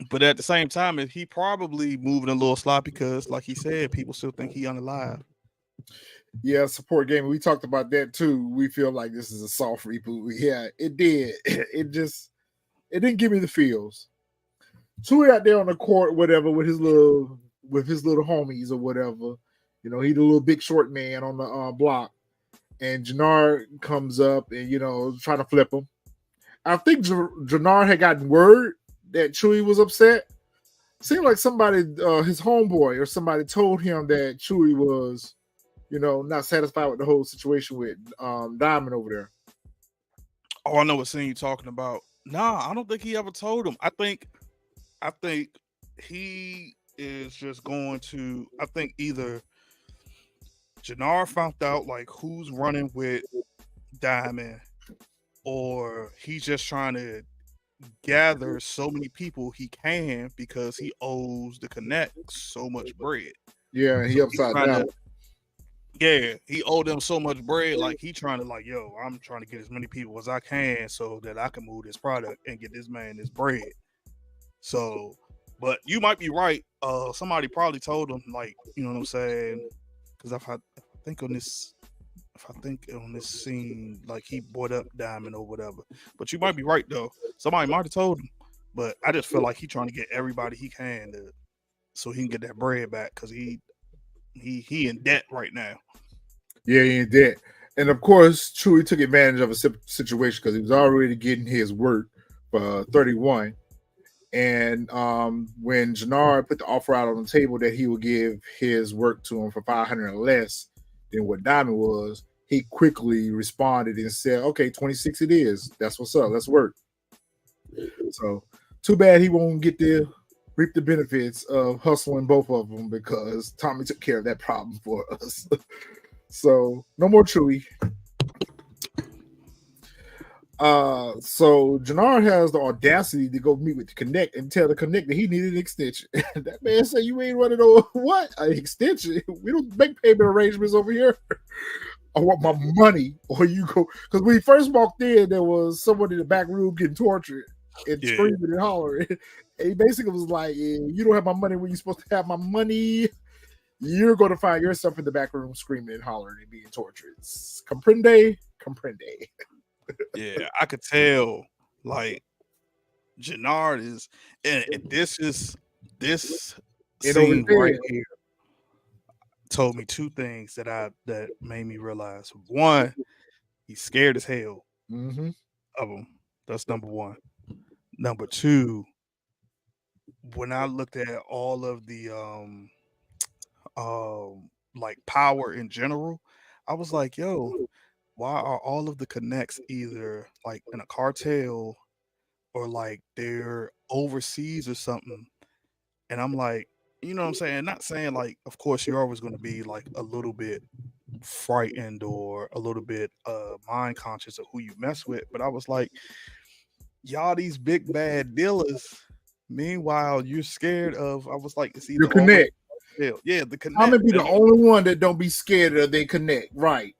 But at the same time, he probably moving a little sloppy because, like he said, people still think he unalive. Yeah, support game. We talked about that too. We feel like this is a soft reboot. Yeah, it did. It didn't give me the feels. Chewie out there on the court, whatever, with his little homies or whatever. You know, he the little big short man on the block, and Jenard comes up and trying to flip him. I think Jenard had gotten word that Chewie was upset. Seemed like somebody, his homeboy or somebody, told him that Chewie was, not satisfied with the whole situation with Diamond over there. Oh, I know what scene you're talking about. Nah, I don't think he ever told him. I think he is just going to. I think either Jenard found out like who's running with Diamond, or he's just trying to gather so many people he can because he owes the Connect so much bread. Yeah, he So he's upside trying down. to, yeah, he owed them so much bread. Like he trying to like, yo, I'm trying to get as many people as I can so that I can move this product and get this man this bread. So, but you might be right. Somebody probably told him, like, you know what I'm saying? Because think on this, if I think on this scene, like he brought up Diamond or whatever. But you might be right though. Somebody might have told him. But I just feel like he trying to get everybody he can to, so he can get that bread back because he in debt right now. Yeah, he did. And of course, Chewie took advantage of a situation because he was already getting his work for 31. And when Jenard put the offer out on the table that he would give his work to him for 500 or less than what Diamond was, he quickly responded and said, "Okay, 26 it is. That's what's up. Let's work." So too bad he won't get to reap the benefits of hustling both of them because Tommy took care of that problem for us. So no more Chewie. So Jenard has the audacity to go meet with the Connect and tell the Connect that he needed an extension. That man said, "You ain't running over what? An extension? We don't make payment arrangements over here. I want my money, or you go." Because when he first walked in, there was someone in the back room getting tortured and screaming and hollering. And he basically was like, "You don't have my money when you're supposed to have my money. You're going to find yourself in the back room screaming and hollering and being tortured. Comprende? Comprende." Yeah, I could tell like Jenard is, and this scene right here told me two things that made me realize. One, he's scared as hell of him. That's number one. Number two, when I looked at all of the like power in general, I was like, yo, why are all of the connects either like in a cartel or like they're overseas or something? And I'm like, you know what I'm saying? Not saying like, of course, you're always going to be like a little bit frightened or a little bit mind conscious of who you mess with. But I was like, y'all these big bad dealers. Meanwhile, you're scared of, I was like, it's either the Connect. Yeah, the Connect. I'm gonna be the only one that don't be scared of they Connect, right?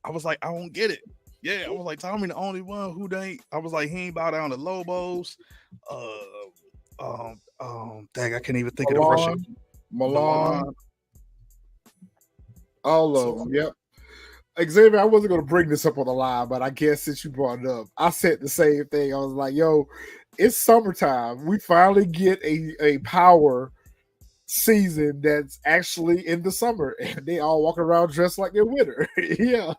I was like, I don't get it. Yeah, I was like, Tommy the only one who ain't. I was like, he ain't bow down to Lobos. Dang, I can't even think of the Russian. Milan. All of them, yep. Xavier, I wasn't going to bring this up on the live, but I guess since you brought it up, I said the same thing. I was like, yo, it's summertime. We finally get a power season that's actually in the summer, and they all walk around dressed like they're winter. Yeah.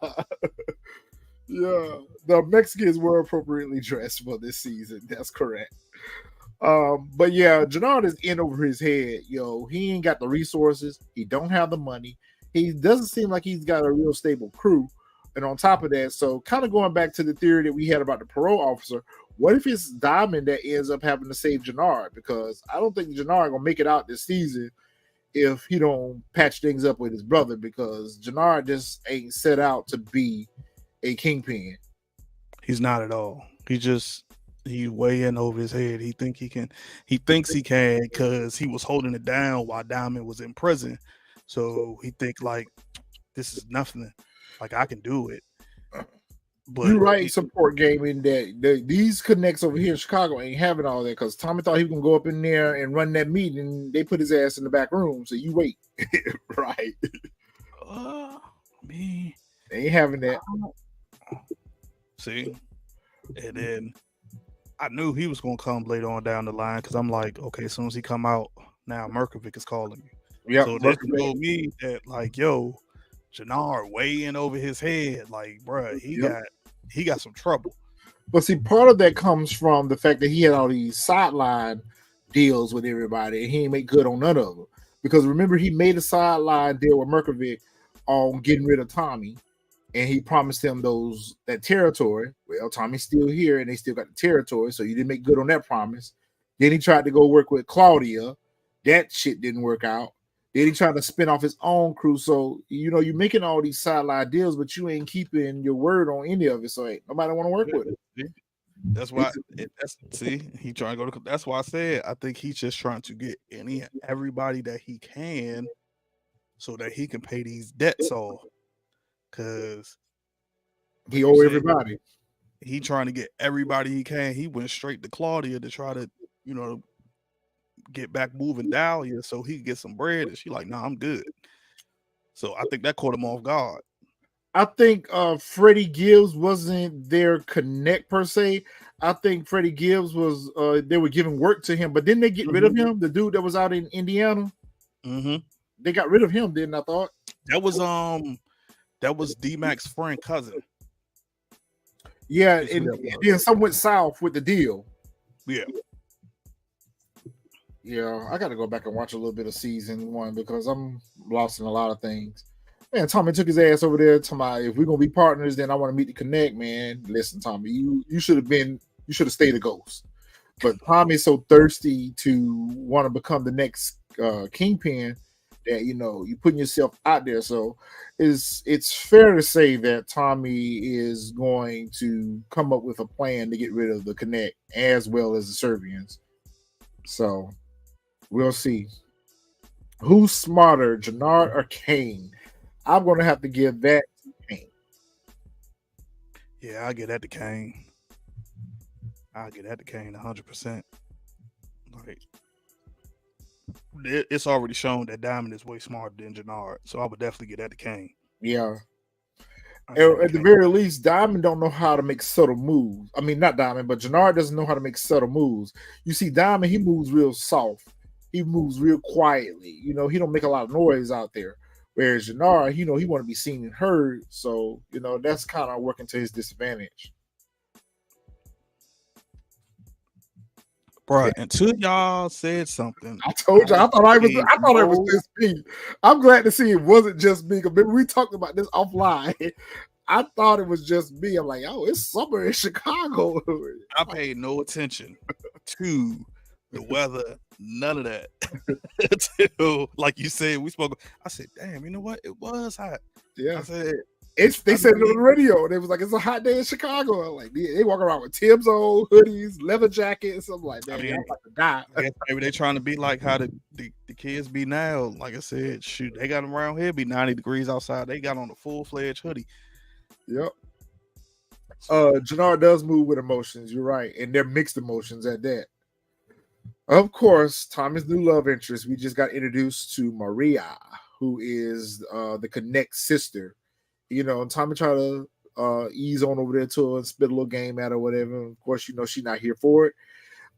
Yeah. The Mexicans were appropriately dressed for this season. That's correct. But yeah, Jenard is in over his head. Yo, he ain't got the resources. He don't have the money. He doesn't seem like he's got a real stable crew. And on top of that, so kind of going back to the theory that we had about the parole officer, what if it's Diamond that ends up having to save Jenard? Because I don't think Jenard gonna make it out this season if he don't patch things up with his brother, because Jenard just ain't set out to be a kingpin. He's not at all. He's way in over his head. He thinks he can because he was holding it down while Diamond was in prison. So he think like this is nothing. Like I can do it. But you're right, support gaming that these connects over here in Chicago ain't having all that, because Tommy thought he was gonna go up in there and run that meeting, and they put his ass in the back room. So you wait, right? Me, they ain't having that. See, and then I knew he was gonna come later on down the line because I'm like, okay, as soon as he come out, now Merkovic is calling me. Yeah, so that told me that like, yo, Jenard way in over his head, like, bruh, he got some trouble. But see, part of that comes from the fact that he had all these sideline deals with everybody, and he ain't make good on none of them. Because remember, he made a sideline deal with Merkovic on getting rid of Tommy, and he promised him that territory. well, Tommy's still here and they still got the territory, so you didn't make good on that promise. Then he tried to go work with Claudia. That shit didn't work out. Then he tried to spin off his own crew. So, you're making all these sideline deals, but you ain't keeping your word on any of it. So nobody want to work with it. That's why he trying to go to. That's why I said I think he's just trying to get everybody that he can, so that he can pay these debts off. Cause he owe everybody. He trying to get everybody he can. He went straight to Claudia to try to, get back moving Dahlia so he could get some bread. And she like, nah, I'm good. So I think that caught him off guard. I think Freddie Gibbs wasn't their connect per se. I think Freddie Gibbs was they were giving work to him, but didn't they get rid of him? The dude that was out in Indiana. They got rid of him, didn't I thought? That was D-Mac's friend cousin. Yeah, and then some went south with the deal. Yeah, I got to go back and watch a little bit of season 1 because I'm lost in a lot of things. Man, Tommy took his ass over there to if we're gonna be partners, then I want to meet the connect, man. Listen, Tommy, you should have stayed a ghost. But Tommy's so thirsty to want to become the next kingpin that you're putting yourself out there. So it's fair to say that Tommy is going to come up with a plan to get rid of the connect as well as the Serbians. So we'll see. Who's smarter, Jenard or Kane? I'm going to have to give that to Kane. Yeah, I'll give that to Kane. 100%. Like, it's already shown that Diamond is way smarter than Jenard, so I would definitely give that to Kane. Yeah. At the very least, Diamond don't know how to make subtle moves. I mean, not Diamond, but Jenard doesn't know how to make subtle moves. You see, Diamond, he moves real soft. He moves real quietly. He don't make a lot of noise out there. Whereas Jenard, he want to be seen and heard. So, that's kind of working to his disadvantage. Bro, until y'all said something. I told you, I thought it was just me. I'm glad to see it wasn't just me. Because we talked about this offline. I thought it was just me. I'm like, oh, it's summer in Chicago. I paid no attention to the weather, none of that. Until, like you said, we spoke. I said, damn, you know what? It was hot. Yeah. I said, they said it on the radio. They was like, it's a hot day in Chicago. I'm like, they walk around with Tim's on, hoodies, leather jackets. I'm like, man, I'm about to die. I guess maybe they trying to be like how the kids be now. Like I said, shoot, they got them around here, be 90 degrees outside. They got on a full-fledged hoodie. Yep. Jenard does move with emotions. You're right. And they're mixed emotions at that. Of course, Tommy's new love interest. We just got introduced to Maria, who is the Connect sister. Tommy tried to ease on over there to her and spit a little game at her or whatever. Of course, she's not here for it.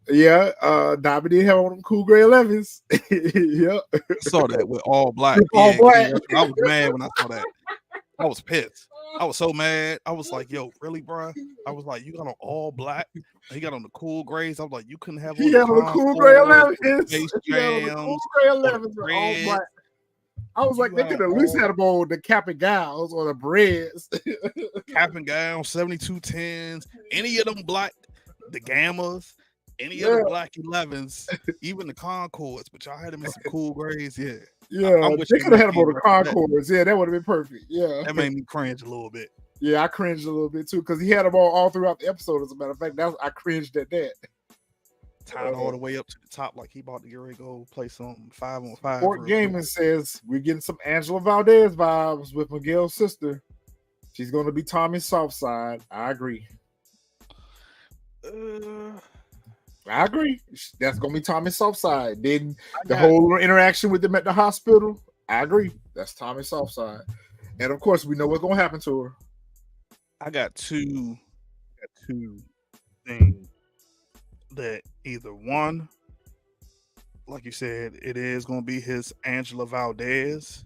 Yeah, Diamond did have on them cool gray 11s. Yep. I saw that with all black. All black. I was mad when I saw that. I was pissed. I was so mad. I was like, yo, really, bro? I was like, you got on all black. He got on the cool grays. I was like, you couldn't have on the cool gray 11s. Space Jams, cool gray 11s all black. I was like, they could at least had them on the cap and gowns or the breads. Cap and gown, 7210s, any of them black, the Gammas, any of the black 11s, even the Concords, but y'all had them in some cool grays, yeah. Yeah, they could have had them on the Concords. Yeah, that would have been perfect. Yeah. That made me cringe a little bit. Yeah, I cringed a little bit too, because he had them all throughout the episode, as a matter of fact. I cringed at that. Tied all the way up to the top, like he about to get ready to go play some 5-on-5. Fort Gaming says we're getting some Angela Valdez vibes with Miguel's sister. She's going to be Tommy's soft side. I agree. I agree. That's going to be Tommy's soft side. Then the whole interaction with them at the hospital. I agree. That's Tommy's soft side. And of course, we know what's going to happen to her. I got two things. That either one, like you said, it is going to be his Angela Valdez,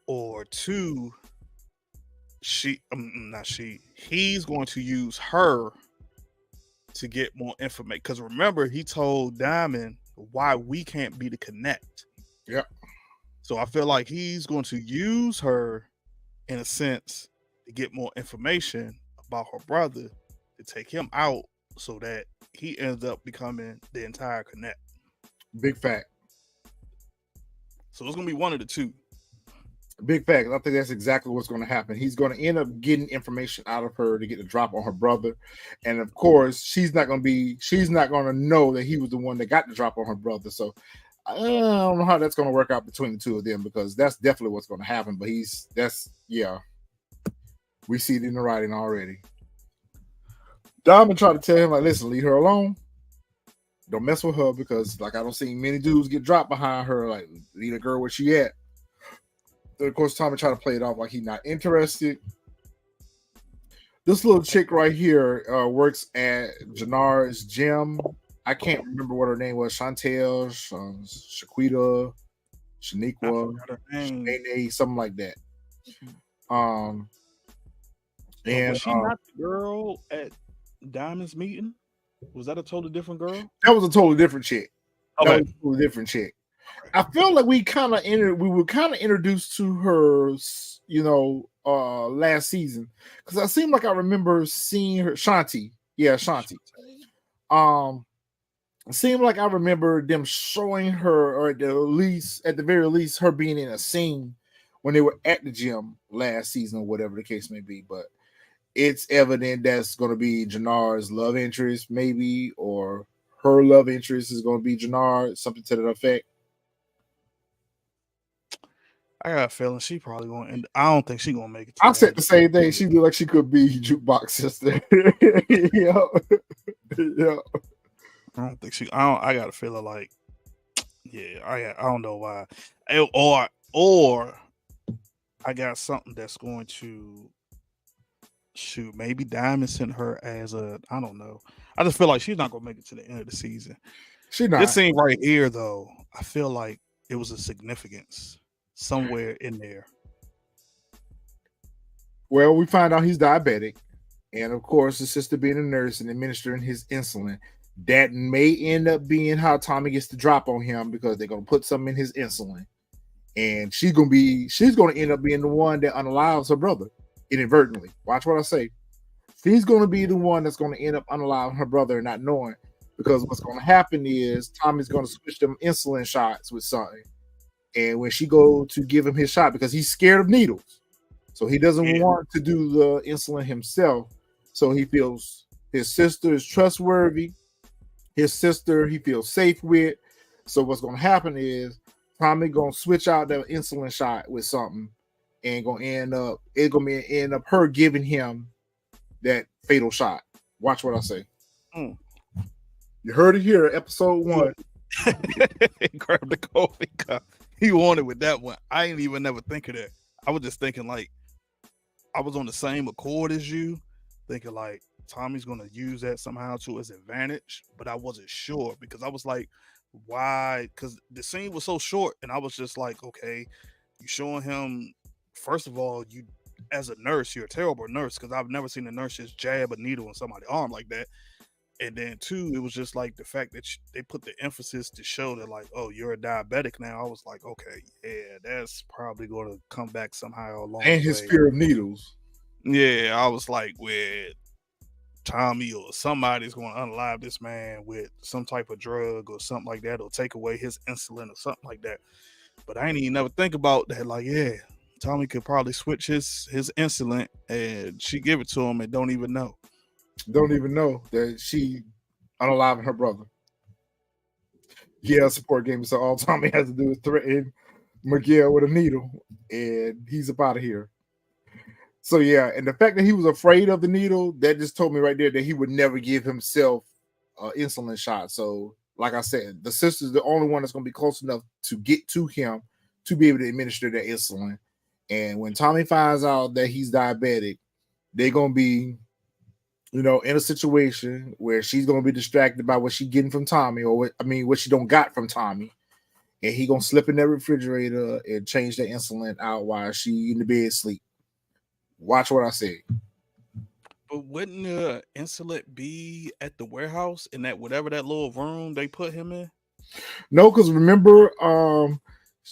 or two, he's going to use her to get more information. Because remember, he told Diamond why we can't be the Connect. Yep. So I feel like he's going to use her in a sense to get more information about her brother to take him out so that he ends up becoming the entire connect. Big fact. So it's gonna be one of the two. Big fact. I think that's exactly what's going to happen. He's going to end up getting information out of her to get the drop on her brother, and of course, she's not going to know that he was the one that got the drop on her brother. So I don't know how that's going to work out between the two of them, because that's definitely what's going to happen. But we see it in the writing already. Diamond tried to tell him, like, listen, leave her alone. Don't mess with her, because like I don't see many dudes get dropped behind her. Like, leave the girl where she at. Then of course, Tommy tried to play it off like he's not interested. This little chick right here works at Jenard's gym. I can't remember what her name was. Chantel, Shaquita, Shaniqua, Shanae, something like that. And was she not the girl at Diamond's meeting? Was that a totally different girl? That was a totally different chick. Okay. That was a totally different chick. I feel like we were kind of introduced to her, last season, because I seem like I remember seeing her. Shanti. It seemed like I remember them showing her, or at the very least, her being in a scene when they were at the gym last season, or whatever the case may be. But it's evident that's going to be Jenard's love interest, maybe, or her love interest is going to be Jenard, something to that effect. I got a feeling she probably going to end. I don't think she's going to make it. I said the same thing. She looked like she could be Jukebox sister. Yeah. I don't think she. I got a feeling like, yeah. I don't know why, or I got something that's going to shoot. Maybe Diamond sent her as a. I don't know. I just feel like she's not going to make it to the end of the season. She's not. This scene right here, though, I feel like it was a significance somewhere in there. Well, we find out he's diabetic, and of course, his sister being a nurse and administering his insulin. That may end up being how Tommy gets the drop on him, because they're going to put something in his insulin, and she's going to end up being the one that unalives her brother inadvertently. Watch what I say. She's going to be the one that's going to end up unaliving her brother and not knowing, because what's going to happen is Tommy's going to switch them insulin shots with something. And when she go to give him his shot, because he's scared of needles, so he doesn't want to do the insulin himself. So he feels his sister is trustworthy. His sister he feels safe with. So what's going to happen is Tommy going to switch out that insulin shot with something, and end up her giving him that fatal shot. Watch what I say. You heard it here, episode 1. Grab the coffee cup. He wanted with that one. I ain't even never think of that. I was just thinking like I was on the same accord as you, thinking like Tommy's gonna use that somehow to his advantage, but I wasn't sure, because I was like, why? Because the scene was so short, and I was just like, okay, you showing him. First of all, you as a nurse, you're a terrible nurse, because I've never seen a nurse just jab a needle in somebody's arm like that. And then 2, it was just like the fact that they put the emphasis to show that, like, oh, you're a diabetic now. I was like, okay, yeah, that's probably going to come back somehow along. And his fear of needles. Yeah, I was like, with Tommy or somebody's going to unalive this man with some type of drug or something like that, or take away his insulin or something like that. But I ain't even never think about that. Like, yeah, Tommy could probably switch his insulin, and she give it to him and don't even know. Don't even know that she unaliving her brother. Yeah, support game. So all Tommy has to do is threaten Miguel with a needle, and he's up out of here. So yeah, and the fact that he was afraid of the needle, that just told me right there that he would never give himself an insulin shot. So, like I said, the sister's the only one that's going to be close enough to get to him to be able to administer that insulin. And when Tommy finds out that he's diabetic, they're going to be, in a situation where she's going to be distracted by what she's getting from Tommy, or what she don't got from Tommy. And he going to slip in that refrigerator and change the insulin out while she in the bed sleep. Watch what I say. But wouldn't the insulin be at the warehouse in that whatever that little room they put him in? No, because remember,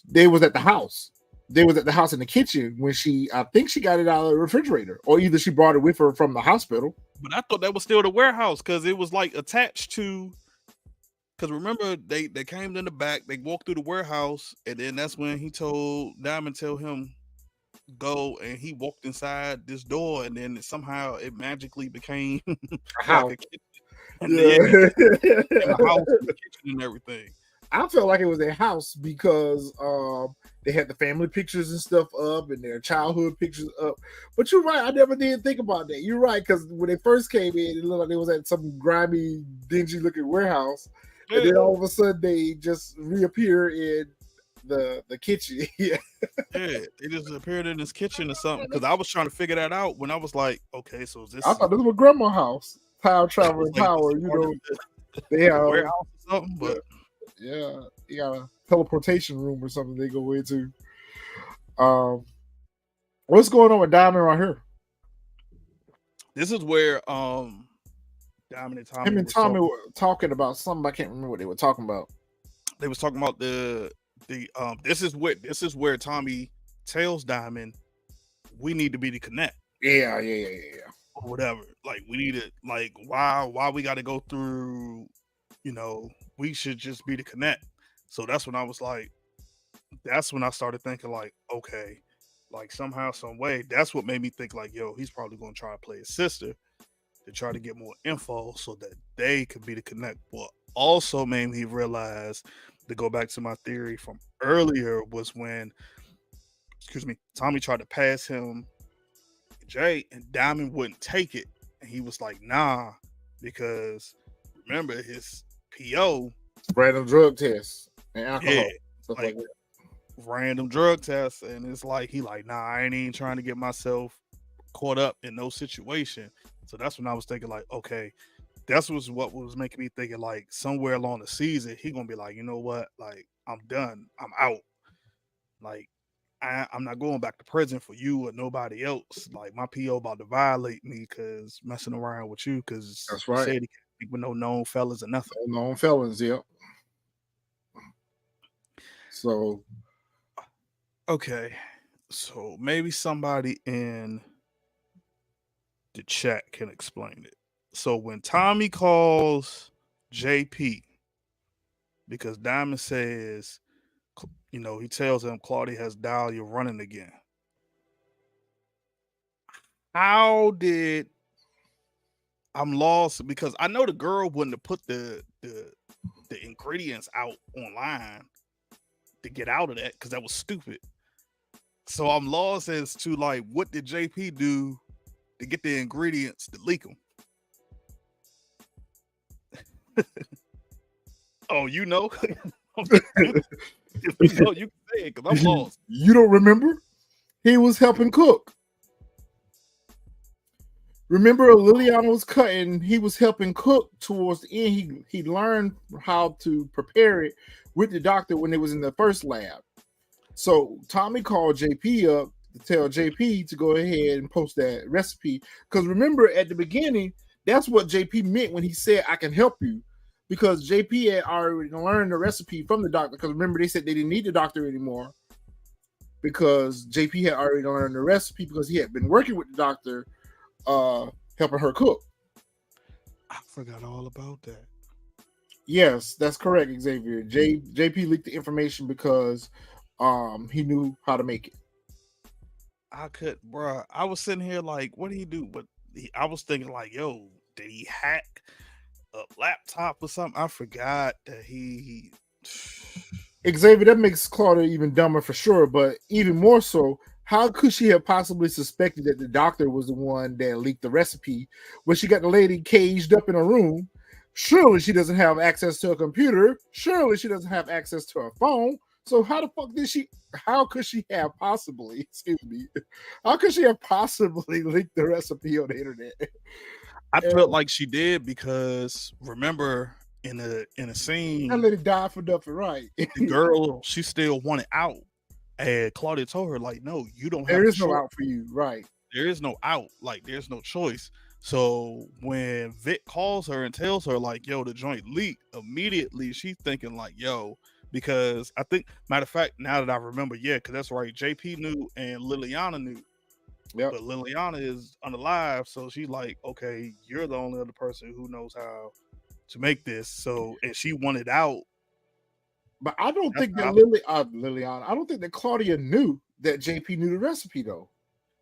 they was at the house. they was at the house in the kitchen when I think she got it out of the refrigerator, or either she brought it with her from the hospital. But I thought that was still the warehouse because it was like attached to. Because remember, they came in the back, they walked through the warehouse, and then that's when he told Diamond, tell him go, and he walked inside this door, and then somehow it magically became A like house. a kitchen. Yeah. A house, and the kitchen, and everything. I felt like it was their house because they had the family pictures and stuff up and their childhood pictures up. But you're right, I never did think about that. You're right, because when they first came in, it looked like they was at some grimy, dingy looking warehouse. Yeah. And then all of a sudden they just reappear in the kitchen. Yeah. Yeah, they just appeared in this kitchen or something. Because I was trying to figure that out when I was like, okay, so is this? I thought this was grandma's house. Time travel and power, you know. They have warehouse or something, but yeah, you got a teleportation room or something they go into. What's going on with Diamond right here? This is where Diamond and Tommy. Him and Tommy were talking about something. I can't remember what they were talking about. They was talking about the this is where Tommy tells Diamond we need to be the connect. Yeah. Or whatever. Like we need to why we got to go through. You know, we should just be the connect. So that's when I was like, that's when I started thinking like, okay, like somehow, some way, that's what made me think like, yo, he's probably going to try to play his sister to try to get more info so that they could be the connect. But also made me realize, to go back to my theory from earlier, was when, Tommy tried to pass him Jay and Diamond wouldn't take it. And he was like, nah, because remember his PO, random drug tests and alcohol, stuff like that. Random drug tests, and it's like he like, nah, I ain't even trying to get myself caught up in no situation. So that's when I was thinking like, okay, that's what was making me thinking like somewhere along the season he gonna be like, you know what, like I'm done, I'm out, like I'm not going back to prison for you or nobody else. Like my PO about to violate me because messing around with you, because that's right. Said he can't speak with no known fellas or nothing. No known felons, yep. So, okay, so maybe somebody in the chat can explain it. So when Tommy calls JP, because Diamond says, you know, he tells him Claudia has dialed, you're running again. How did I'm lost? Because I know the girl wouldn't have put the ingredients out online to get out of that, because that was stupid. So I'm lost as to like, what did JP do to get the ingredients to leak them? Oh, you know? If you know, you can say it, because I'm lost. You don't remember? He was helping cook. Remember, Liliana was cutting. He was helping cook towards the end. He learned how to prepare it with the doctor when they was in the first lab. So Tommy called JP up to tell JP to go ahead and post that recipe. Because remember, at the beginning, that's what JP meant when he said, I can help you. Because JP had already learned the recipe from the doctor. Because remember, they said they didn't need the doctor anymore. Because JP had already learned the recipe because he had been working with the doctor, helping her cook. I forgot all about that. Yes, that's correct, Xavier. JP leaked the information because he knew how to make it. I was sitting here like, what did he do? But I was thinking like, yo, did he hack a laptop or something? I forgot that he Xavier, that makes Claudia even dumber for sure, but even more so, how could she have possibly suspected that the doctor was the one that leaked the recipe when she got the lady caged up in a room? Surely she doesn't have access to a computer. Surely she doesn't have access to her phone. So how could she have possibly leaked the recipe on the internet? I felt like she did, because remember in a scene, that lady died for nothing, right? The girl, she still wanted out, and Claudia told her like, no, you don't have. There is no out for you, right? There is no out, like there's no choice. So when Vic calls her and tells her like, yo, the joint leaked, immediately she's thinking like, yo, because I think, matter of fact, now that I remember, yeah, because that's right, JP knew and Liliana knew. Yep. But Liliana is unalive, so she's like, okay, you're the only other person who knows how to make this. So, and she wanted out. But I don't think that Liliana, I don't think that Claudia knew that JP knew the recipe, though.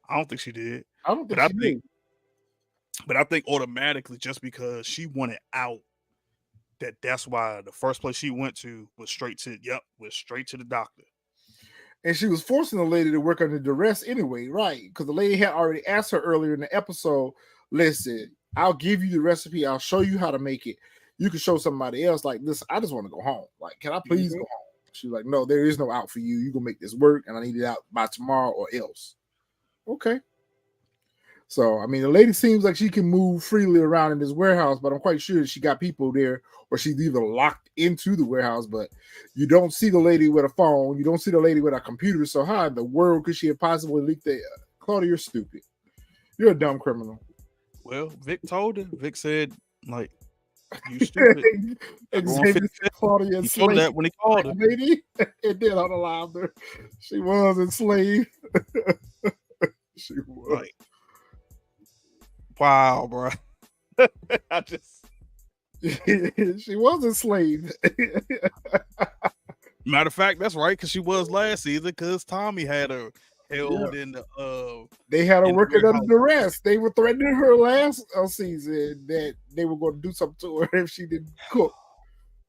I don't think she did. I don't think she knew. But I think automatically, just because she wanted out, that's why the first place she went to was straight to the doctor. And she was forcing the lady to work under duress anyway, right? Because the lady had already asked her earlier in the episode, listen, I'll give you the recipe. I'll show you how to make it. You can show somebody else. Like, this, I just want to go home. Like, can I please go home? She's like, no, there is no out for you. You gonna make this work, and I need it out by tomorrow or else. Okay. So, I mean, the lady seems like she can move freely around in this warehouse, but I'm quite sure she got people there, or she's either locked into the warehouse, but you don't see the lady with a phone. You don't see the lady with a computer. So how in the world could she have possibly leaked the Claudia, you're stupid. You're a dumb criminal. Well, Vic told her. Vic said, like, you stupid. Claudia he told that when he called her. Lady, it did unalive her. She was enslaved. She was. Like, wow, bro. I just she was enslaved. Matter of fact, that's right, because she was last season, because Tommy had her held in the they had her working under duress. They were threatening her last season that they were going to do something to her if she didn't cook.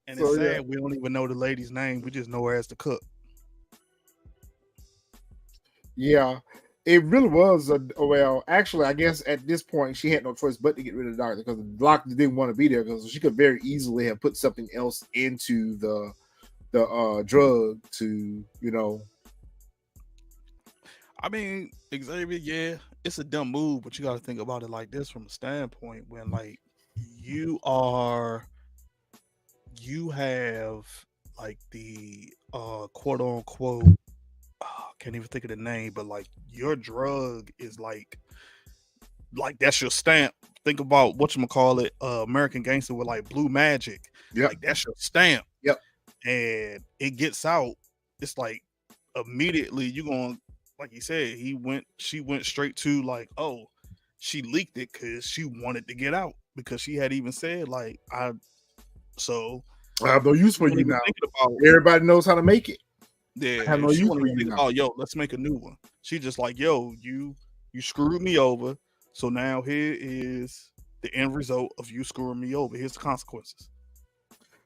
And it's sad we don't even know the lady's name. We just know her as the cook. Yeah. It really was well, actually, I guess at this point she had no choice but to get rid of the doctor, because the doctor didn't want to be there, because she could very easily have put something else into the drug to, you know. I mean, Xavier, yeah, it's a dumb move, but you got to think about it like this from a standpoint when, like, you have like the quote unquote, can't even think of the name, but like your drug is like that's your stamp. Think about whatchamacallit, American Gangster with like Blue Magic. Yeah, like that's your stamp. Yep. And it gets out, it's like immediately you going, like you said, she went straight to like, oh, she leaked it because she wanted to get out, because she had even said like, I have no use for you now. Everybody knows how to make it. Yeah, I have no use for you now. Oh, yo, let's make a new one. She just like, yo, you screwed me over, so now here is the end result of you screwing me over. Here's the consequences.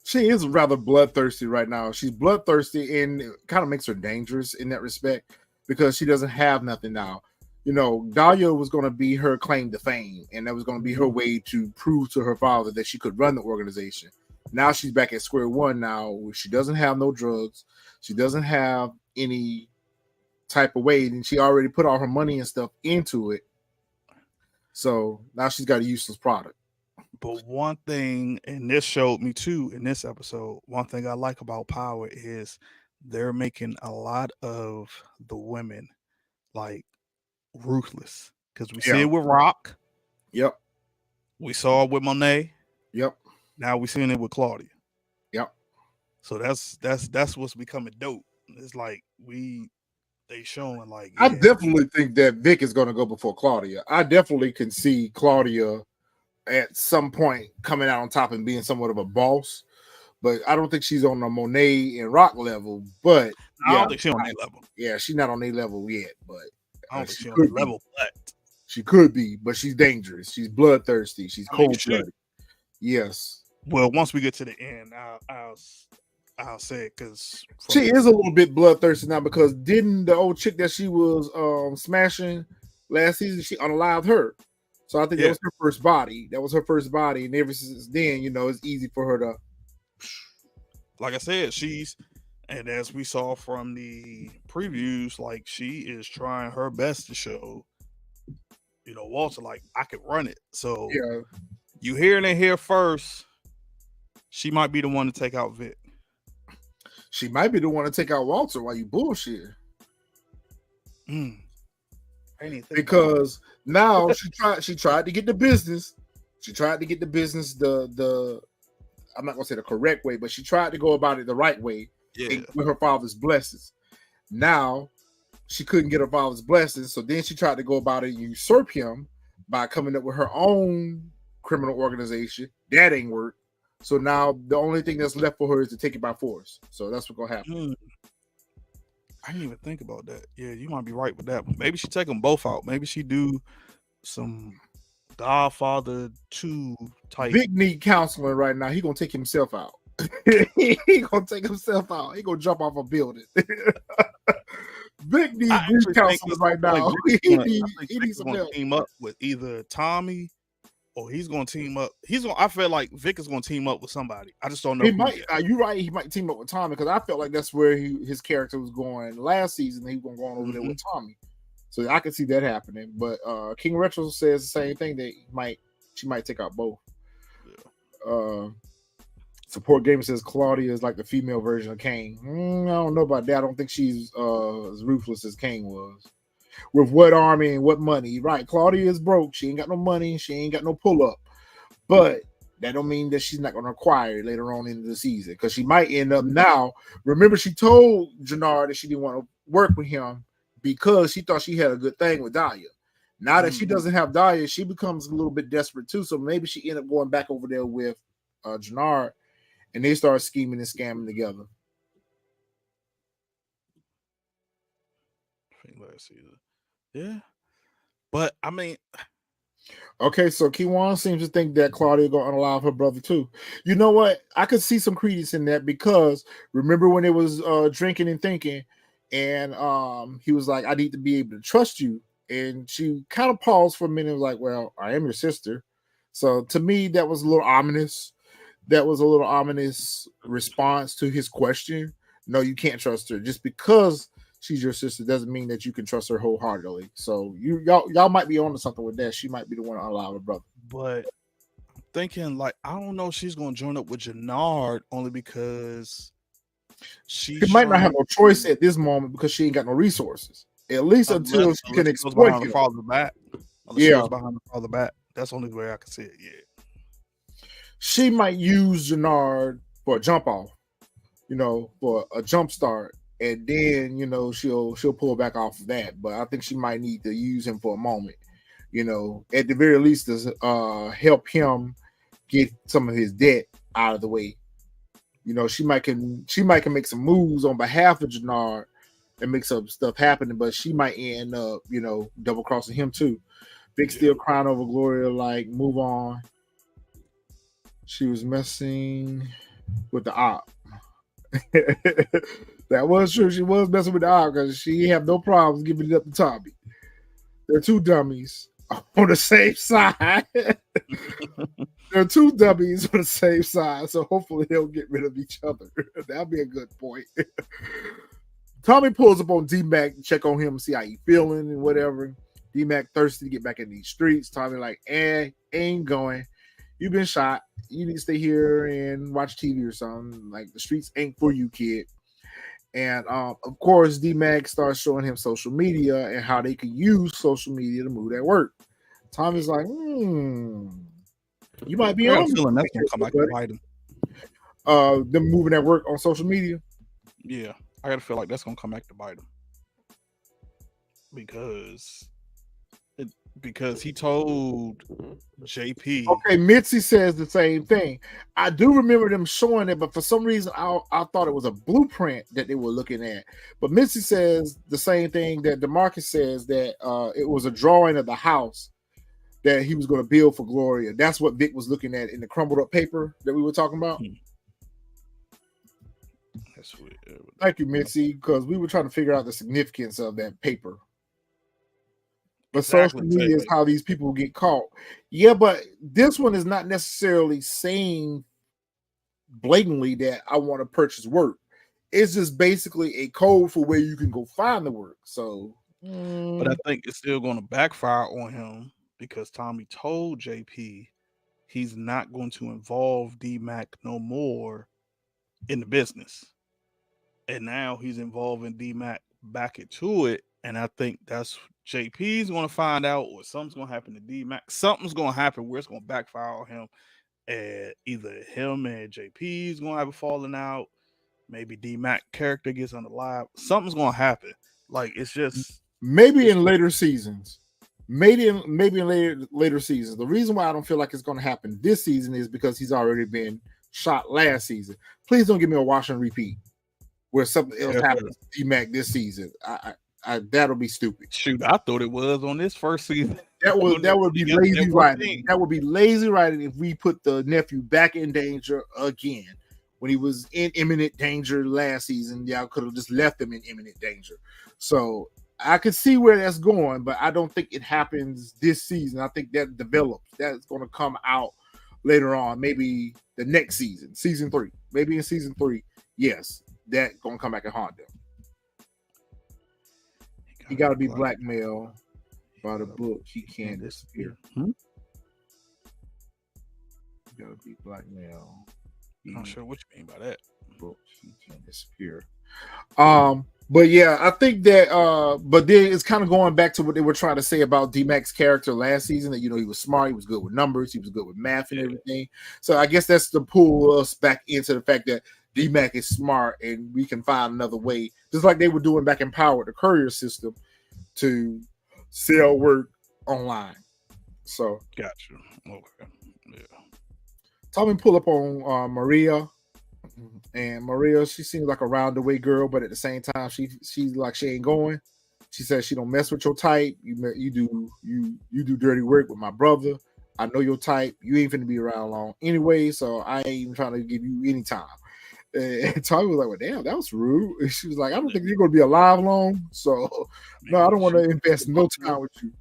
She is rather bloodthirsty right now. She's bloodthirsty, and it kind of makes her dangerous in that respect, because she doesn't have nothing now. You know, Dahlia was going to be her claim to fame, and that was going to be her way to prove to her father that she could run the organization. Now she's back at square one now. She doesn't have no drugs. She doesn't have any type of way, and she already put all her money and stuff into it. So now she's got a useless product. But one thing, and this showed me too in this episode, one thing I like about Power is they're making a lot of the women like ruthless. Because we see it with Rock. Yep. We saw it with Monet. Yep. Now we're seeing it with Claudia. Yep. So that's what's becoming dope. It's like they showing like, I definitely think that Vic is going to go before Claudia. I definitely can see Claudia at some point coming out on top and being somewhat of a boss, but I don't think she's on the Monet and Rock level. But I don't think she's on that level. Yeah, she's not on their level yet, but I don't think she's on that level. But she could be, but she's dangerous. She's bloodthirsty. She's cold-blooded. Yes. Well, once we get to the end, I'll say it, because she is a little bit bloodthirsty now, because didn't the old chick that she was smashing last season, she unalived her. So I think that was her first body. That was her first body, and ever since then, you know, it's easy for her to. Like I said, and as we saw from the previews, like she is trying her best to show, you know, Walter, like, I could run it. So you hearing it here first. She might be the one to take out Vic. She might be the one to take out Walter while you bullshit. Because now she tried to get the business. She tried to get the business the I'm not gonna say the correct way, but she tried to go about it the right way. Yeah. with her father's blessings. Now she couldn't get her father's blessings, so then she tried to go about it and usurp him by coming up with her own criminal organization. That ain't work. So now the only thing that's left for her is to take it by force. So that's what's gonna happen. I didn't even think about that. Yeah, you might be right with that. Maybe she take them both out. Maybe she do some Godfather 2 type. Vic need counseling right now. He gonna take himself out. He gonna take himself out. He gonna jump off a building. Vic needs counseling right now. He needs some help. Team up with either Tommy or he's gonna team up. I feel like Vic is gonna team up with somebody. I just don't know. He might. You're right. He might team up with Tommy because I felt like that's where his character was going last season. He was going over there with Tommy, so I can see that happening. But King Retro says the same thing that she might take out both. Yeah. Support Gamer says Claudia is like the female version of Kane. I don't know about that. I don't think she's as ruthless as Kane was. With what army and what money? Right. Claudia is broke. She ain't got no money. She ain't got no pull up. But that don't mean that she's not going to acquire it later on in the season because she might end up now. Remember, she told Jenard that she didn't want to work with him because she thought she had a good thing with Dahlia. Now that she doesn't have Dahlia, she becomes a little bit desperate too. So maybe she ended up going back over there with Jenard, and they start scheming and scamming together. Last season. Yeah. But I mean, okay, so Kiwan seems to think that Claudia gonna unalive her brother too. You know what? I could see some credence in that because remember when it was drinking and thinking, and he was like, "I need to be able to trust you," and she kind of paused for a minute, and was like, "Well, I am your sister." So to me, that was a little ominous. That was a little ominous response to his question. No, you can't trust her just because she's your sister doesn't mean that you can trust her wholeheartedly. So y'all might be onto something with that. She might be the one to allow her brother. But I'm thinking like I don't know if she's gonna join up with Jenard only because she might not have no choice at this moment because she ain't got no resources. At least until she can exploit him. Father back. Yeah, behind the father back. That's the only way I can see it. Yeah. She might use Jenard for a jump off, for a jump start. And then, she'll pull back off of that. But I think she might need to use him for a moment, at the very least to help him get some of his debt out of the way. She might can make some moves on behalf of Jenard and make some stuff happen, but she might end up, double crossing him too. Big still crying over Gloria, like, move on. She was messing with the op. That was true. She was messing with the op because she have no problems giving it up to Tommy. They're two dummies on the same side. They're two dummies on the same side, so hopefully they'll get rid of each other. That'll be a good point. Tommy pulls up on D-Mac to check on him, see how he feeling and whatever. D-Mac thirsty to get back in these streets. Tommy like, ain't going. You've been shot. You need to stay here and watch TV or something. Like, the streets ain't for you, kid. And of course, D-Mac starts showing him social media and how they can use social media to move that work. Tommy's like, you might be on. Feeling that's gonna come back and bite him. Them moving that work on social media. Yeah, I gotta feel like that's gonna come back to bite him because he told JP. Okay, Mitzi says the same thing. I do remember them showing it, but for some reason I thought it was a blueprint that they were looking at. But Mitzi says the same thing that DeMarcus says, that it was a drawing of the house that he was going to build for Gloria. That's what Vic was looking at in the crumbled up paper that we were talking about. That's weird. Thank you, Mitzi, because we were trying to figure out the significance of that paper. But social media is how these people get caught. Yeah, but this one is not necessarily saying blatantly that I want to purchase work. It's just basically a code for where you can go find the work. So, but I think it's still going to backfire on him because Tommy told JP he's not going to involve D-Mac no more in the business. And now he's involving D-Mac back into it. And I think that's JP's going to find out, or something's going to happen to D-Mac. Something's going to happen where it's going to backfire on him. And either him and JP's going to have a falling out, maybe D-Mac character gets unalive. Something's gonna happen. Like it's just maybe in later seasons. Maybe in later seasons. The reason why I don't feel like it's going to happen this season is because he's already been shot last season. Please don't give me a wash and repeat where something else happens to D-Mac this season. I that'll be stupid. Shoot, I thought it was on this first season. That would be lazy writing. That would be lazy writing if we put the nephew back in danger again. When he was in imminent danger last season, y'all could have just left him in imminent danger. So I could see where that's going, but I don't think it happens this season. I think that develops. That's going to come out later on, maybe the next season, season 3. Maybe in season 3, yes, that's going to come back and haunt them. He got to be blackmailed by the book. He can't disappear. He got to be blackmailed. I'm not sure what you mean by that. Book. He can't disappear. But yeah, I think that but then it's kind of going back to what they were trying to say about D-Mac's character last season, that he was smart, he was good with numbers, he was good with math and everything. So I guess that's to pull us back into the fact that D-Mac is smart and we can find another way, just like they were doing back in Power, the courier system, to sell work online. So gotcha. Okay. Yeah. Tommy pull up on Maria. And Maria, she seems like a roundaway girl, but at the same time, she's like she ain't going. She says she don't mess with your type. You do dirty work with my brother. I know your type. You ain't finna be around long anyway, so I ain't even trying to give you any time. And Tommy was like, "Well, damn, that was rude." And she was like, "I don't think you're gonna be alive long, so no, I don't want to invest no time with you."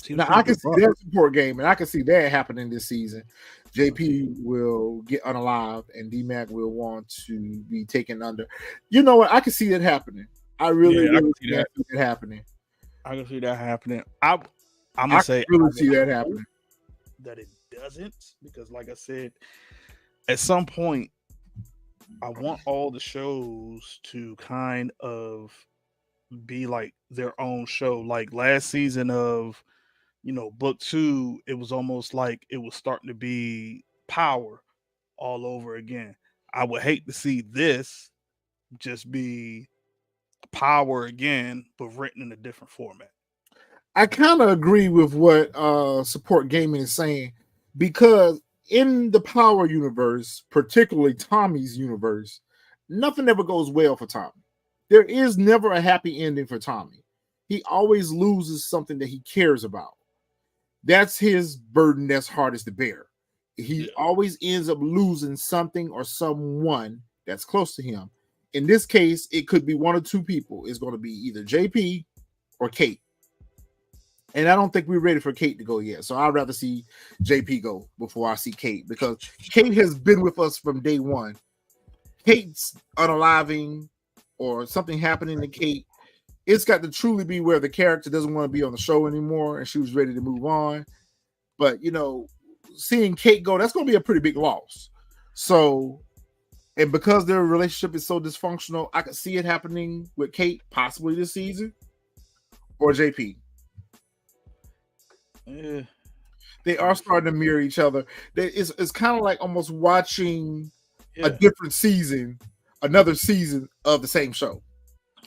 Now I can see that support game, and I can see that happening this season. JP will get unalive, and D-Mac will want to be taken under. You know what? I can see that happening. I really see that happening. I can see that happening. I'm gonna say really see that happening. That it doesn't, because like I said, at some point, I want all the shows to kind of be like their own show. Like last season of book 2, it was almost like it was starting to be Power all over again. I would hate to see this just be Power again, but written in a different format. I kind of agree with what Support Gaming is saying, because in the Power universe, particularly Tommy's universe, nothing ever goes well for Tommy. There is never a happy ending for Tommy. He always loses something that he cares about. That's his burden that's hardest to bear. He always ends up losing something or someone that's close to him. In this case, it could be one or two people. It's going to be either JP or Kate. And I don't think we're ready for Kate to go yet. So I'd rather see JP go before I see Kate, because Kate has been with us from day one. Kate's unaliving or something happening to Kate, it's got to truly be where the character doesn't want to be on the show anymore and she was ready to move on. But, seeing Kate go, that's going to be a pretty big loss. So, and because their relationship is so dysfunctional, I could see it happening with Kate possibly this season or JP. Yeah. They are starting to mirror each other. It's kind of like almost watching a different season, another season of the same show.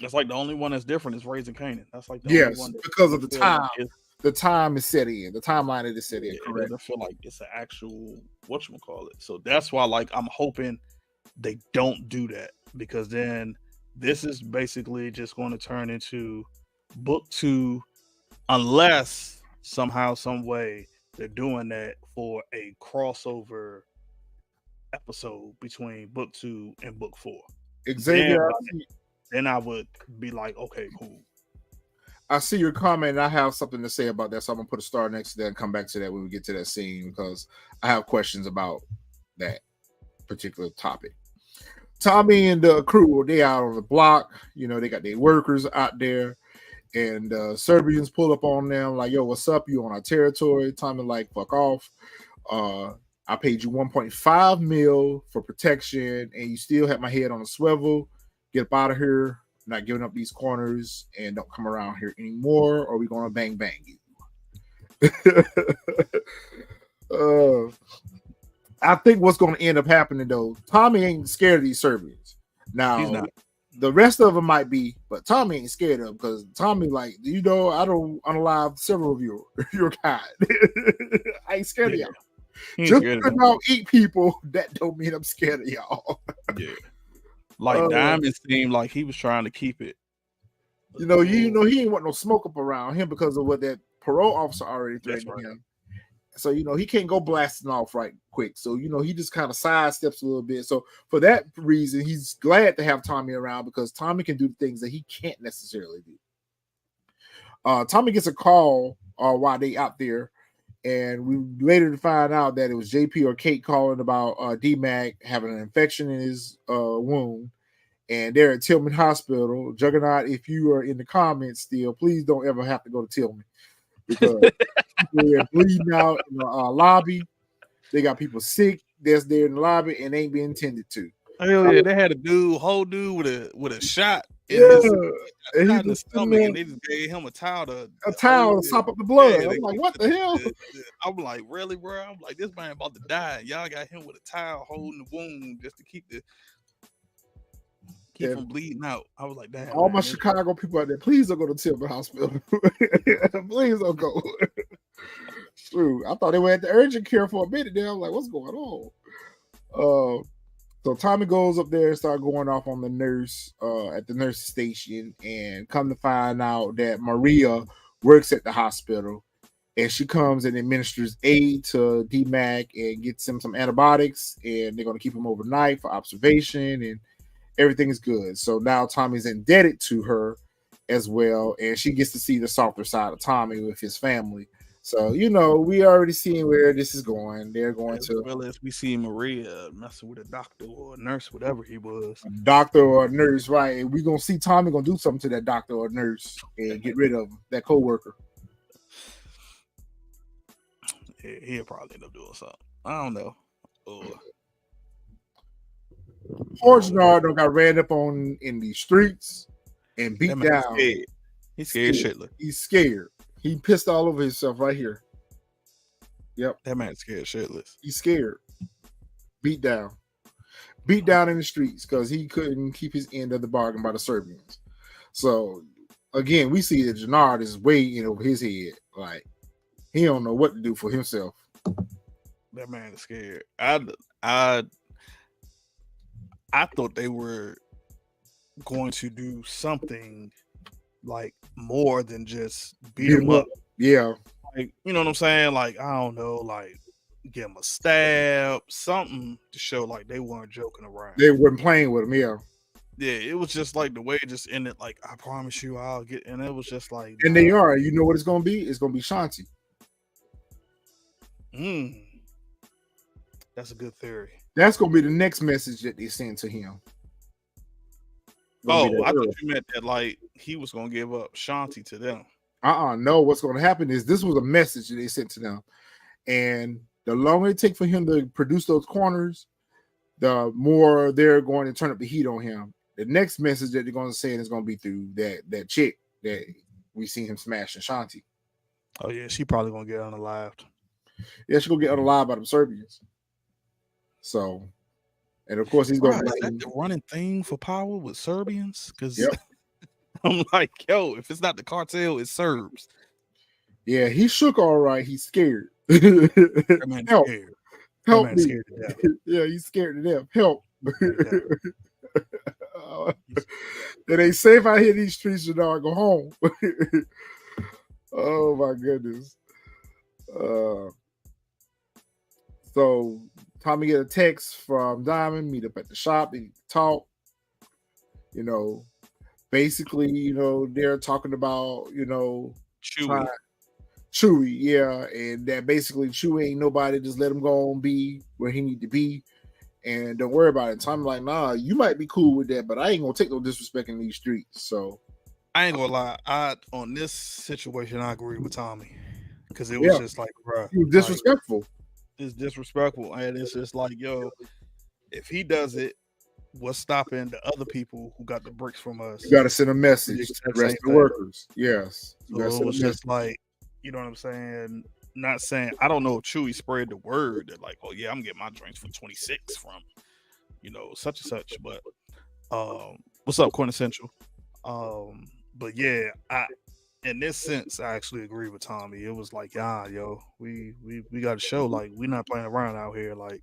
That's like the only one that's different is Raising Kanan. That's like the only one because of the time. The time is set in. The timeline is set in. Correct. It doesn't feel like it's an actual whatchamacallit. So that's why, I'm hoping they don't do that, because then this is basically just going to turn into book 2, unless somehow, some way they're doing that for a crossover episode between book 2 and book 4. Xavier, then I would be like, okay, cool. I see your comment, and I have something to say about that, so I'm gonna put a star next to that and come back to that when we get to that scene, because I have questions about that particular topic. Tommy and the crew, they out on the block, they got their workers out there, and Serbians pull up on them like, yo, what's up? You on our territory? Tommy like, fuck off. I paid you 1.5 mil for protection, and you still have my head on a swivel. Get up out of here. I'm not giving up these corners, and don't come around here anymore, or we're gonna bang you. I think what's going to end up happening though, Tommy ain't scared of these Serbians. Now, He's not. The rest of them might be, but Tommy ain't scared of them because Tommy, like, I don't unalive several of your kind. I ain't scared of y'all. Just because y'all eat people, that don't mean I'm scared of y'all. Yeah. Like Diamond seemed like he was trying to keep it. He ain't want no smoke up around him because of what that parole officer already threatened him. So, he can't go blasting off right quick. So, he just kind of sidesteps a little bit. So, for that reason, he's glad to have Tommy around because Tommy can do things that he can't necessarily do. Tommy gets a call while they out there, and we later find out that it was JP or Kate calling about D-Mac having an infection in his wound. And they're at Tillman Hospital. Juggernaut, if you are in the comments still, please don't ever have to go to Tillman. Because they're bleeding out in the lobby. They got people sick that's there in the lobby and ain't being tended to. Hell yeah, they had a whole dude with a shot in his stomach, and they just gave him a towel to sop up the blood. I'm like, what the hell? I'm like, really, bro? I'm like, this man about to die. And y'all got him with a towel holding the wound just to keep him bleeding out. I was like, damn. All my Chicago people out there, please don't go to Tillman Hospital. Please don't go. True. I thought they were at the urgent care for a minute there. I'm like, what's going on? So Tommy goes up there and starts going off on the nurse at the nurse station, and come to find out that Maria works at the hospital, and she comes and administers aid to D-Mac and gets him some antibiotics, and they're going to keep him overnight for observation, and everything is good. So now Tommy's indebted to her as well, and she gets to see the softer side of Tommy with his family. So, we already seen where this is going. They're going as to... well as we see Maria messing with a doctor or a nurse, whatever he was. A doctor or a nurse, right? And we're going to see Tommy going to do something to that doctor or nurse and get rid of him, that co-worker. Yeah, he'll probably end up doing something. I don't know. Poor Jenard done got ran up on in the streets and beat down. He's scared shitless. He's scared. He pissed all over himself right here. Yep. That man's scared shitless. He's scared. Beat down in the streets because he couldn't keep his end of the bargain by the Serbians. So again, we see that Jenard is way in over his head. Like, he don't know what to do for himself. That man is scared. I thought they were going to do something like more than just beat him up. Yeah. Like, you know what I'm saying? Like, I don't know, like give him a stab, something to show like they weren't joking around. They weren't playing with him, yeah. Yeah, it was just like the way it just ended, like, I promise you I'll get, and it was just like, and they are, you know what it's gonna be? It's gonna be Shanti. That's a good theory. That's gonna be the next message that they send to him. I thought you meant that like he was gonna give up Shanti to them. No, what's gonna happen is this was a message that they sent to them, and the longer it takes for him to produce those corners, the more they're going to turn up the heat on him. The next message that they're going to send is going to be through that chick that we seen him smashing, Shanti. Oh yeah, she probably gonna get unalived. Yeah, she's gonna get unalived by the Serbians. So, and of course he's going to. Is that the running thing for power with Serbians? Because I'm like, yo, if it's not the cartel, it's Serbs. Yeah, he shook all right. He's scared. That man's help. Scared. Help that me. Scared to death. Yeah, he's scared to death. Help. It ain't safe out here in these streets, Jenard. Go home. Oh my goodness. So Tommy get a text from Diamond, meet up at the shop, and talk. Basically, they're talking about, Chewy, yeah, and that basically Chewy ain't nobody, just let him go and be where he need to be, and don't worry about it. Tommy like, nah, you might be cool with that, but I ain't gonna take no disrespect in these streets. So I ain't gonna lie, on this situation I agree with Tommy, because it was just like, bro, he was disrespectful. Like, it's disrespectful, and it's just like, yo, if he does it, what's stopping the other people who got the bricks from us? You got to send a message to the rest of the workers. Yes, so it was just like, you know what I'm saying? not saying I don't know if Chewy spread the word that like, oh yeah, I'm getting my drinks for 26 from such and such. But what's up, Quintessential? But yeah, I in this sense I actually agree with Tommy. It was like, yo, we got to show like we not playing around out here. Like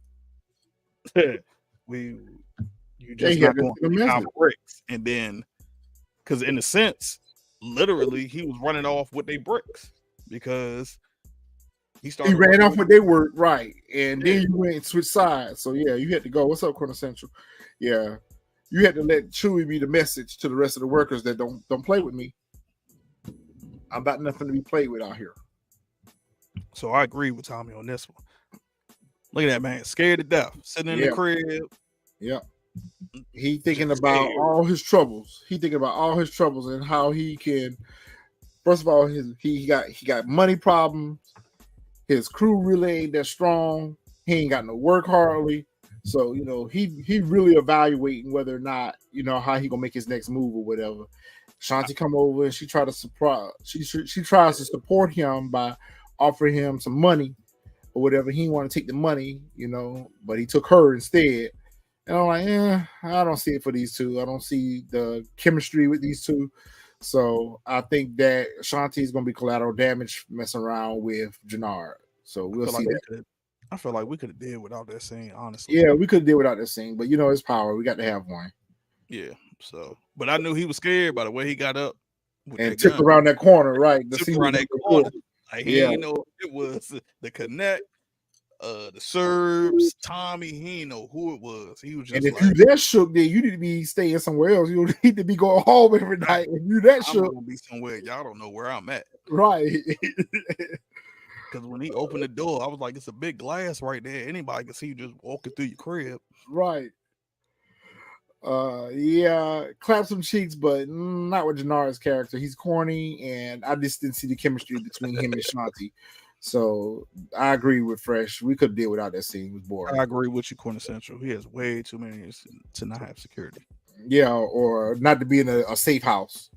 we you Yeah, just he had not to going send a to message. bricks. And then because in a sense, literally he was running off with their bricks because He ran off what they were, right. And then you went and switched sides. So yeah, you had to go. What's up, Quintessential? Yeah. You had to let Chewy be the message to the rest of the workers that don't play with me. I'm about nothing to be played with out here. So I agree with Tommy on this one. Look at that man, scared to death, sitting in the crib. Yeah. He thinking about all his troubles. He thinking about all his troubles and how he can. First of all, he got money problems. His crew really ain't that strong. He ain't got no work hardly. So, he really evaluating whether or not, how he gonna make his next move or whatever. Shanti come over and she tries to support him by offering him some money or whatever. He didn't want to take the money, but he took her instead. And I'm like, I don't see it for these two. I don't see the chemistry with these two. So I think that Shanti is going to be collateral damage messing around with Jenard. So we'll see that. I feel like we could have did without that scene, honestly. Yeah, we could have did without that scene, but it's power. We got to have one. Yeah. So, but I knew he was scared by the way he got up and tipped around that corner, right? Tipped around that corner. Like he didn't know it was the Connect, the Serbs, Tommy. He didn't know who it was. He was just. And if you that shook, then you need to be staying somewhere else. You need to be going home every night. If you that shook, I'm gonna be somewhere y'all don't know where I'm at. Right. Because when he opened the door, I was like, it's a big glass right there. Anybody can see you just walking through your crib. Right. Yeah, clap some cheeks, but not with Jenard's character. He's corny, and I just didn't see the chemistry between him and Shanti. So I agree with Fresh. We could deal without that scene. It was boring. I agree with you, Quintessential. He has way too many to not have security. Yeah, or not to be in a safe house.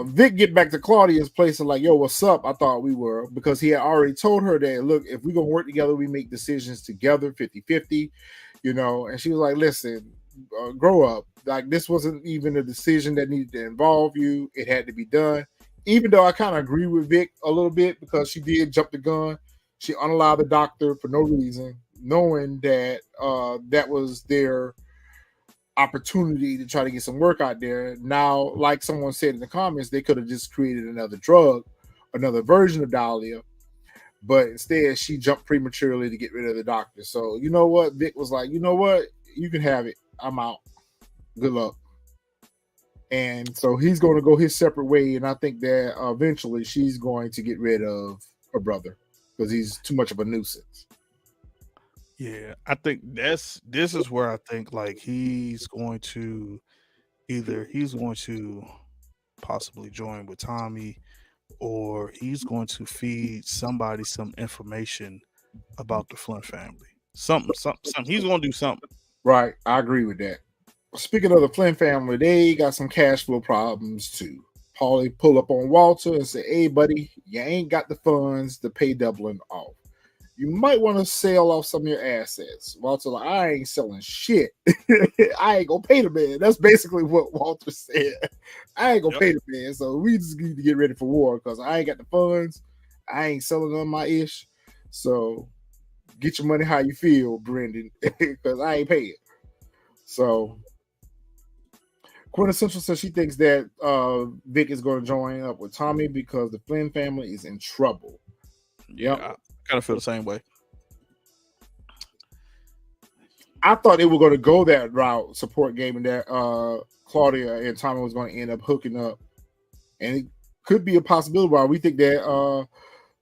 Vic get back to Claudia's place and like, yo, what's up? I thought we were, because he had already told her that, look, if we're going to work together, we make decisions together, 50-50, and she was like, listen, grow up. Like, this wasn't even a decision that needed to involve you. It had to be done. Even though I kind of agree with Vic a little bit because she did jump the gun. She unallowed the doctor for no reason, knowing that that was their opportunity to try to get some work out there. Now, like someone said in the comments, they could have just created another drug, another version of Dahlia, but instead she jumped prematurely to get rid of the doctor. So you know what? Vic was like, you know what? You can have it. I'm out. Good luck. And so he's going to go his separate way, and I think that eventually she's going to get rid of her brother because he's too much of a nuisance. Yeah, I think this is where I think like he's going to possibly join with Tommy, or he's going to feed somebody some information about the Flynn family. Something. He's going to do something. Right, I agree with that. Speaking of the Flynn family, they got some cash flow problems too. Parole pull up on Walter and say, hey, buddy, you ain't got the funds to pay Dublin off. You might want to sell off some of your assets. Walter, like, I ain't selling shit. I ain't gonna pay the man. That's basically what Walter said. I ain't gonna pay the man. So we just need to get ready for war because I ain't got the funds. I ain't selling on my ish. So get your money how you feel, Brendan, because I ain't paying. So Quintessential says she thinks that Vic is going to join up with Tommy because the Flynn family is in trouble. Yeah, I kind of feel the same way. I thought they were going to go that route, support game, and that Claudia and Tommy was going to end up hooking up. And it could be a possibility why we think that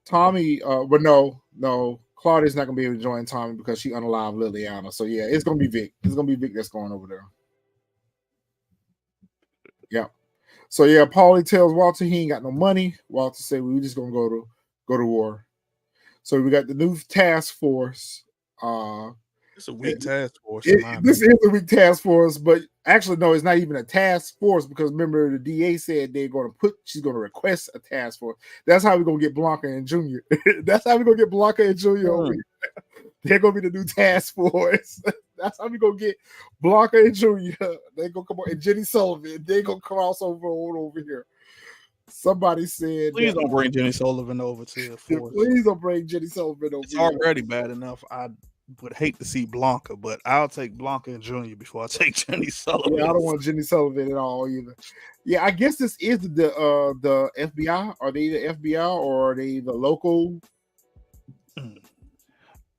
Tommy, but no, Claudia's not going to be able to join Tommy because she unalived Liliana. So yeah, it's going to be Vic. It's going to be Vic that's going over there. Yeah. So yeah, Paulie tells Walter he ain't got no money. Walter said we just going to go to war. So we got the new task force. It's a weak task force. This is a weak task force, but actually, no, it's not even a task force because remember the DA said she's going to request a task force. That's how we're going to get Blanca and Junior. That's how we're going to get Blanca and Junior over here. They're going to be the new task force. That's how we're going to get Blanca and Junior. They're going to come on, and Jenny Sullivan. They're going to cross over here. Somebody said, please don't bring Jenny Sullivan over to the force. Please don't bring Jenny Sullivan over. It's already bad enough. I would hate to see Blanca, but I'll take Blanca and Junior before I take Jenny Sullivan. Yeah, I don't want Jenny Sullivan at all either. Yeah, I guess this is the FBI. Are they the FBI or are they the local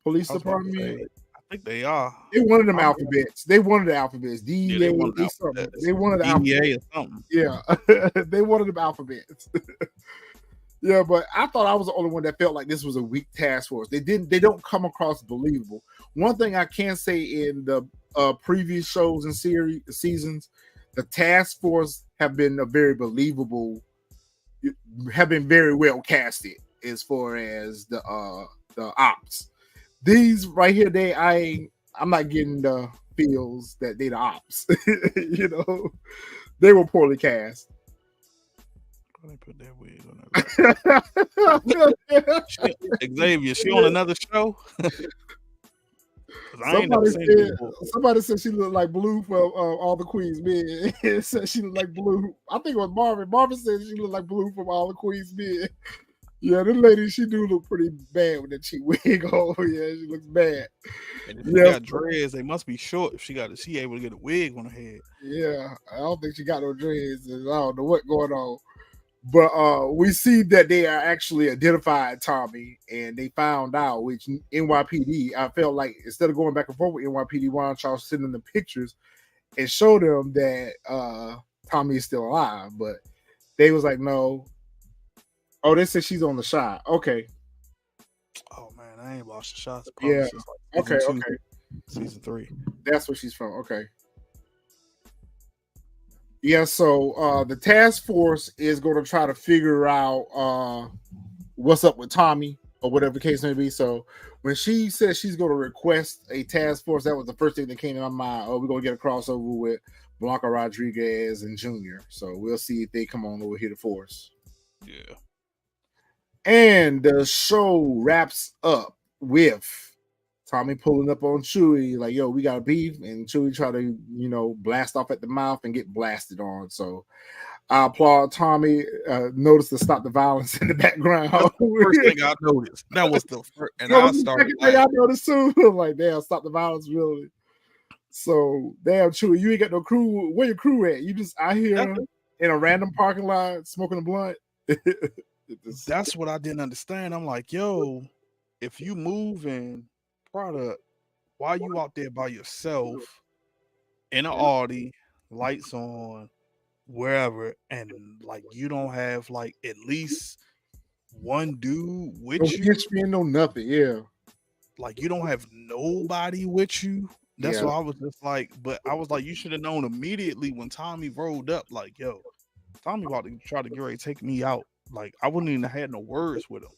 police department? I think they are. They wanted them alphabets. They wanted the alphabets. DEA, they wanted the alphabets. Or something. Yeah, they wanted them alphabets. Yeah, but I thought I was the only one that felt like this was a weak task force. They don't come across believable. One thing I can say in the previous shows and seasons, the task force have been very well casted as far as the ops. These right here, I'm not getting the feels that they the ops. You know, they were poorly cast. They put that wig on her. Xavier, she on another show? Somebody said she looked like Blue from All the Queen's Men. Said she looked like Blue. I think it was Marvin. Marvin said she looked like Blue from All the Queen's Men. Yeah, this lady, she do look pretty bad with that cheap wig on. Yeah, she looks bad. And if she got dreads, they must be short if she able to get a wig on her head. Yeah, I don't think she got no dreads. I don't know what's going on. But we see that they are actually identified Tommy, and they found out, which NYPD, I felt like instead of going back and forth with NYPD, why don't y'all send them the pictures and show them that Tommy is still alive? But they was like, no. Oh, they said she's on the shot. Okay. Oh, man, I ain't watched the shots. Yeah. Like okay. Season 3. That's where she's from. Okay. Yeah, so the task force is going to try to figure out what's up with Tommy or whatever the case may be. So when she said she's going to request a task force, that was the first thing that came to my mind. Oh, we're going to get a crossover with Blanca Rodriguez and Junior. So we'll see if they come on over here to force. Yeah. And the show wraps up with Tommy pulling up on Chewie, like, yo, we got a beef, and Chewie try to, blast off at the mouth and get blasted on. So I applaud Tommy. Notice to stop the violence in the background. That's the first thing I noticed. That was the first, and I started. Thing I noticed too. Like, damn, stop the violence, really. So, damn, Chewie, you ain't got no crew. Where your crew at? You just out here in a random parking lot smoking a blunt. That's what I didn't understand. I'm like, yo, if you move in product, why you out there by yourself in an Audi, lights on, wherever, and like you don't have like at least one dude with you? No nothing, yeah. Like you don't have nobody with you. That's why I was just like, but I was like, you should have known immediately when Tommy rolled up, like, yo, Tommy about to try to get ready to take me out. Like I wouldn't even have had no words with him.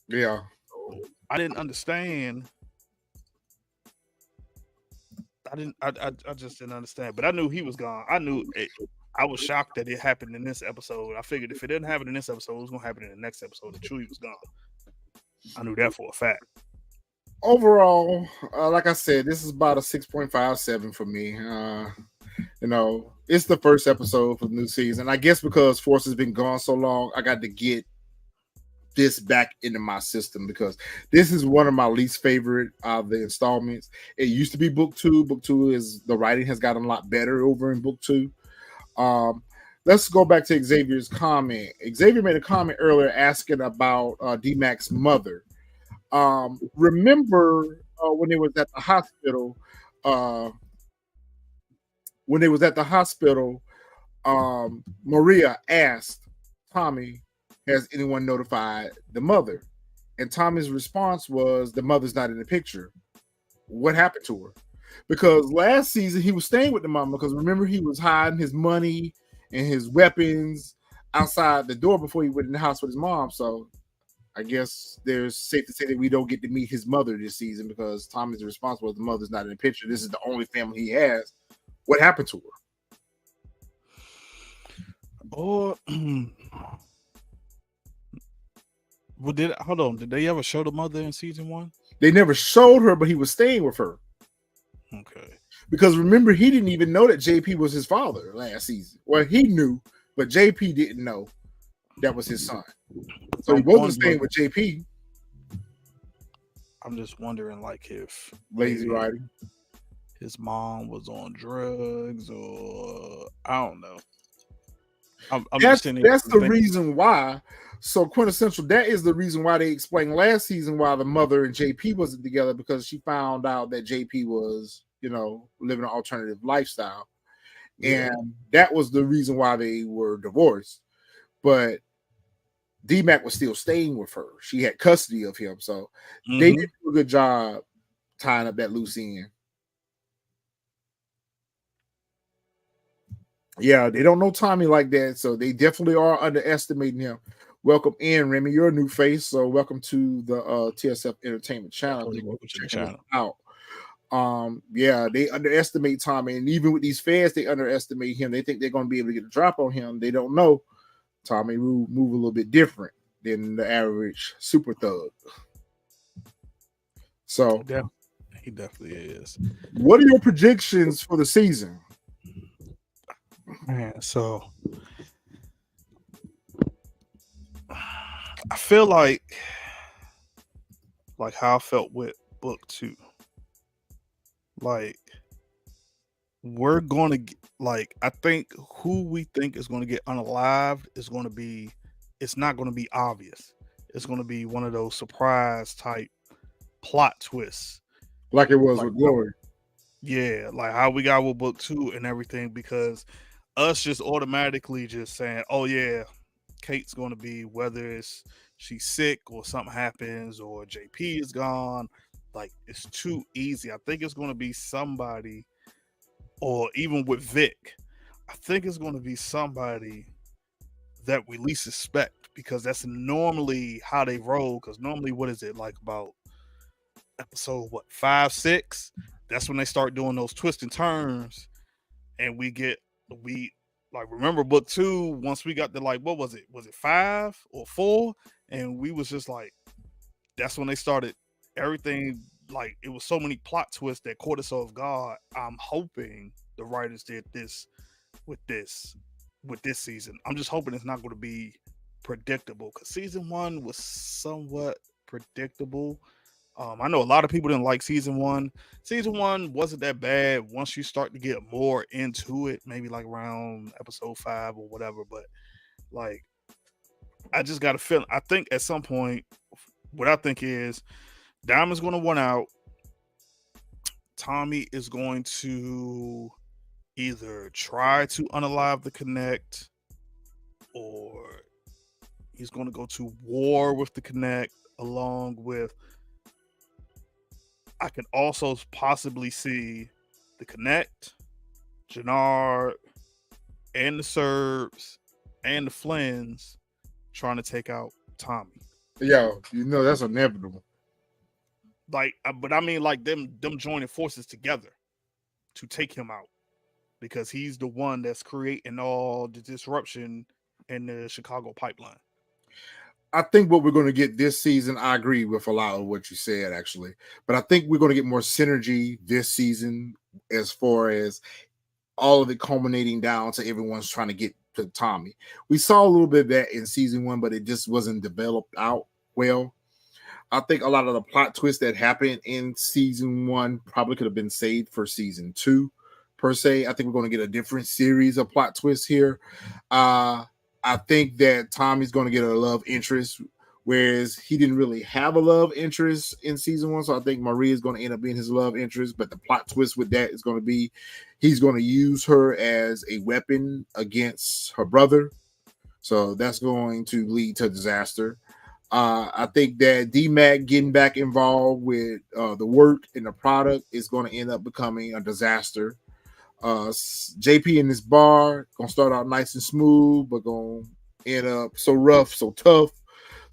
Yeah. So I didn't understand. I just didn't understand, but I knew he was gone. I knew it. I was shocked that it happened in this episode. I figured if it didn't happen in this episode, it was going to happen in the next episode. That Chewie was gone. I knew that for a fact. Overall, like I said, this is about a 6.57 for me. It's the first episode for the new season. I guess because Force has been gone so long, I got to get this back into my system because this is one of my least favorite of the installments. It used to be book 2. Book 2 is the writing has gotten a lot better over in book 2. Let's go back to Xavier's comment. Xavier made a comment earlier asking about D-Mac's mother. Remember when they was at the hospital? Maria asked Tommy, has anyone notified the mother? And Tommy's response was, the mother's not in the picture. What happened to her? Because last season he was staying with the mama because remember he was hiding his money and his weapons outside the door before he went in the house with his mom. So I guess there's safe to say that we don't get to meet his mother this season because Tommy's responsible. The mother's not in the picture. This is the only family he has. What happened to her? Or hold on? Did they ever show the mother in season 1? They never showed her, but he was staying with her. Okay. Because remember, he didn't even know that JP was his father last season. Well, he knew, but JP didn't know that was his son. So he wasn't staying with JP. I'm just wondering, like, if lazy writing, his mom was on drugs, or I don't know. That's the reason why. So quintessential, that is the reason why they explained last season why the mother and JP wasn't together, because she found out that JP was, living an alternative lifestyle. Yeah. And that was the reason why they were divorced. But D-Mac was still staying with her. She had custody of him. So they did do a good job tying up that loose end. Yeah, they don't know Tommy like that, so they definitely are underestimating him. Welcome in, Remy. You're a new face, so welcome to the TSF Entertainment channel. Checking out. Yeah, they underestimate Tommy, and even with these fans, they underestimate him. They think they're going to be able to get a drop on him. They don't know Tommy will move a little bit different than the average super thug. So he definitely is. What are your predictions for the season? Man, so I feel like how I felt with book 2. Like, we're going to get, I think who we think is going to get unalived is going to be, it's not going to be obvious. It's going to be one of those surprise type plot twists. Like it was with Glory. Yeah, like how we got with book 2 and everything, because us just automatically just saying, oh yeah, Kate's going to be, whether it's she's sick or something happens or JP is gone, like it's too easy. I think it's going to be somebody, or even with Vic, I think it's going to be somebody that we least suspect, because that's normally how they roll. Because normally, what is it, like about episode 5, 6? That's when they start doing those twists and turns, and we remember book 2. Once we got to what was it 5 or 4, and we was just like, that's when they started everything. Like, it was so many plot twists that caught us off guard. I'm hoping the writers did this with this season. I'm just hoping it's not going to be predictable, because season 1 was somewhat predictable. I know a lot of people didn't like season 1. Season 1 wasn't that bad once you start to get more into it, maybe like around episode 5 or whatever. But like, I just got a feeling. I think at some point, what I think is Diamond's going to win out. Tommy is going to either try to unalive the Connect, or he's going to go to war with the Connect, along with, I can also possibly see the Connect, Jenard, and the Serbs, and the Flynn's trying to take out Tommy. Yeah, that's inevitable. Like, but I mean, like them joining forces together to take him out, because he's the one that's creating all the disruption in the Chicago pipeline. I think what we're going to get this season, I agree with a lot of what you said, actually. But I think we're going to get more synergy this season, as far as all of it culminating down to everyone's trying to get to Tommy. We saw a little bit of that in season 1, but it just wasn't developed out well. I think a lot of the plot twists that happened in season 1 probably could have been saved for season 2, per se. I think we're going to get a different series of plot twists here. I think that Tommy's going to get a love interest, whereas he didn't really have a love interest in season 1. So I think Maria is going to end up being his love interest. But the plot twist with that is going to be he's going to use her as a weapon against her brother. So that's going to lead to disaster. I think that D-Mac getting back involved with the work and the product is going to end up becoming a disaster. JP in this bar gonna start out nice and smooth, but gonna end up so rough, so tough.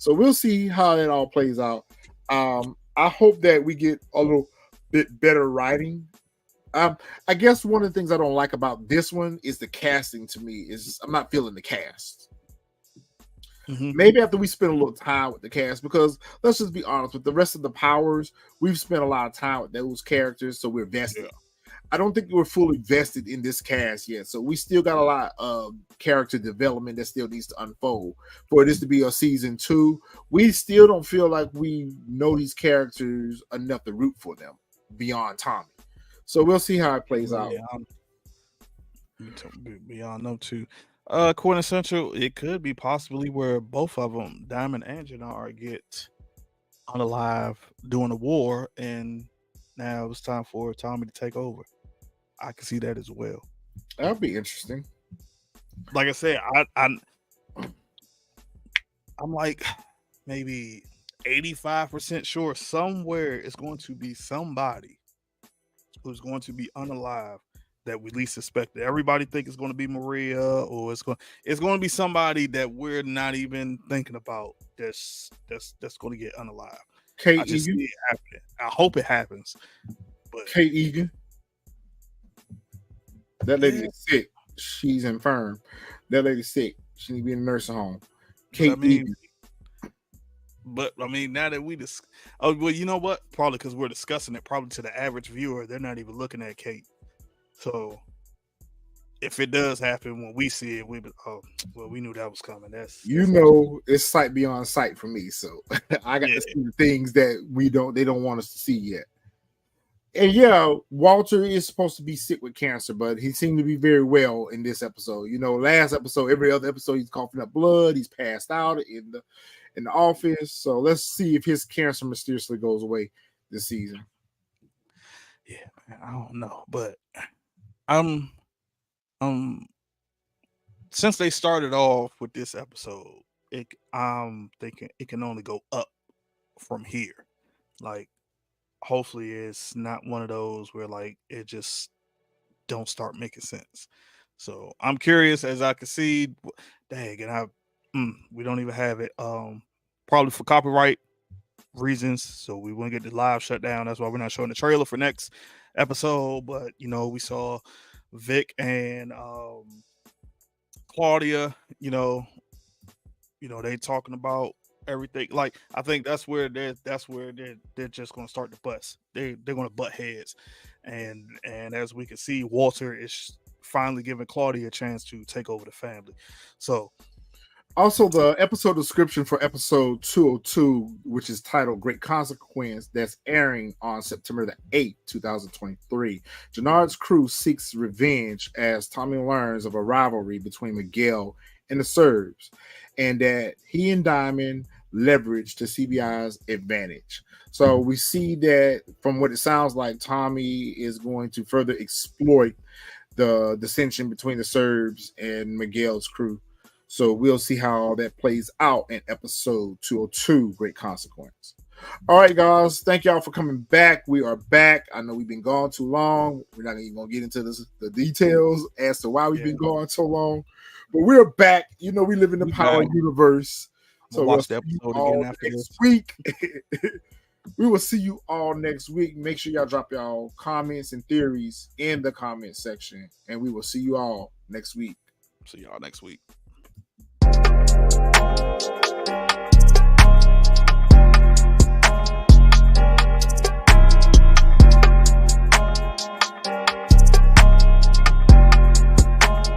So we'll see how that all plays out. I hope that we get a little bit better writing. I guess one of the things I don't like about this one is the casting. To me, is I'm not feeling the cast. Maybe after we spend a little time with the cast, because let's just be honest, with the rest of the powers, we've spent a lot of time with those characters, so we're vested. Yeah. I don't think we're fully vested in this cast yet, so we still got a lot of character development that still needs to unfold for this to be a season 2. We still don't feel like we know these characters enough to root for them beyond Tommy. So we'll see how it plays out. Beyond them too. Quintessential, it could be possibly where both of them, Diamond and Jenard, get unalive during the war, and now it's time for Tommy to take over. I can see that as well. That'll be interesting. Like I said, I'm like maybe 85% sure somewhere it's going to be somebody who's going to be unalive that we least suspected. Everybody think it's going to be Maria, or it's going to be somebody that we're not even thinking about. That's going to get unalive. Kate I just Egan. see it happening. I hope it happens. But Kate Egan. That lady is sick. She's infirm. That lady's sick. She needs to be in a nursing home. Kate Egan. But I mean, now that we oh well, you know what? Probably because we're discussing it. Probably to the average viewer, they're not even looking at Kate. So if it does happen when we see it, we knew that was coming. That's it's sight beyond sight for me. So I got to see the things that they don't want us to see yet. And yeah, Walter is supposed to be sick with cancer, but he seemed to be very well in this episode. Last episode, every other episode, he's coughing up blood. He's passed out in the office. So let's see if his cancer mysteriously goes away this season. Yeah, I don't know, but since they started off with this episode, I'm thinking it can only go up from here. Like, hopefully it's not one of those where like it just don't start making sense. So I'm curious, as I can see. Dang, and we don't even have it. Probably for copyright reasons, so we won't get the live shut down. That's why we're not showing the trailer for next episode. But we saw Vic and Claudia. They talking about everything. Like, I think that's where they're just going to start to bust. They're going to butt heads, and as we can see, Walter is finally giving Claudia a chance to take over the family. So. Also, the episode description for episode 202, which is titled Great Consequence, that's airing on September the 8th, 2023. Jenard's crew seeks revenge as Tommy learns of a rivalry between Miguel and the Serbs, and that he and Diamond leverage to CBI's advantage. So we see that from what it sounds like, Tommy is going to further exploit the dissension between the Serbs and Miguel's crew. So we'll see how all that plays out in episode 202, Great Consequence. All right, guys. Thank y'all for coming back. We are back. I know we've been gone too long. We're not even going to get into the details as to why we've been gone so long. But we're back. We live in the Power universe. So watch the episode again after next week. We will see you all next week. Make sure y'all drop y'all comments and theories in the comment section. And we will see you all next week. See y'all next week.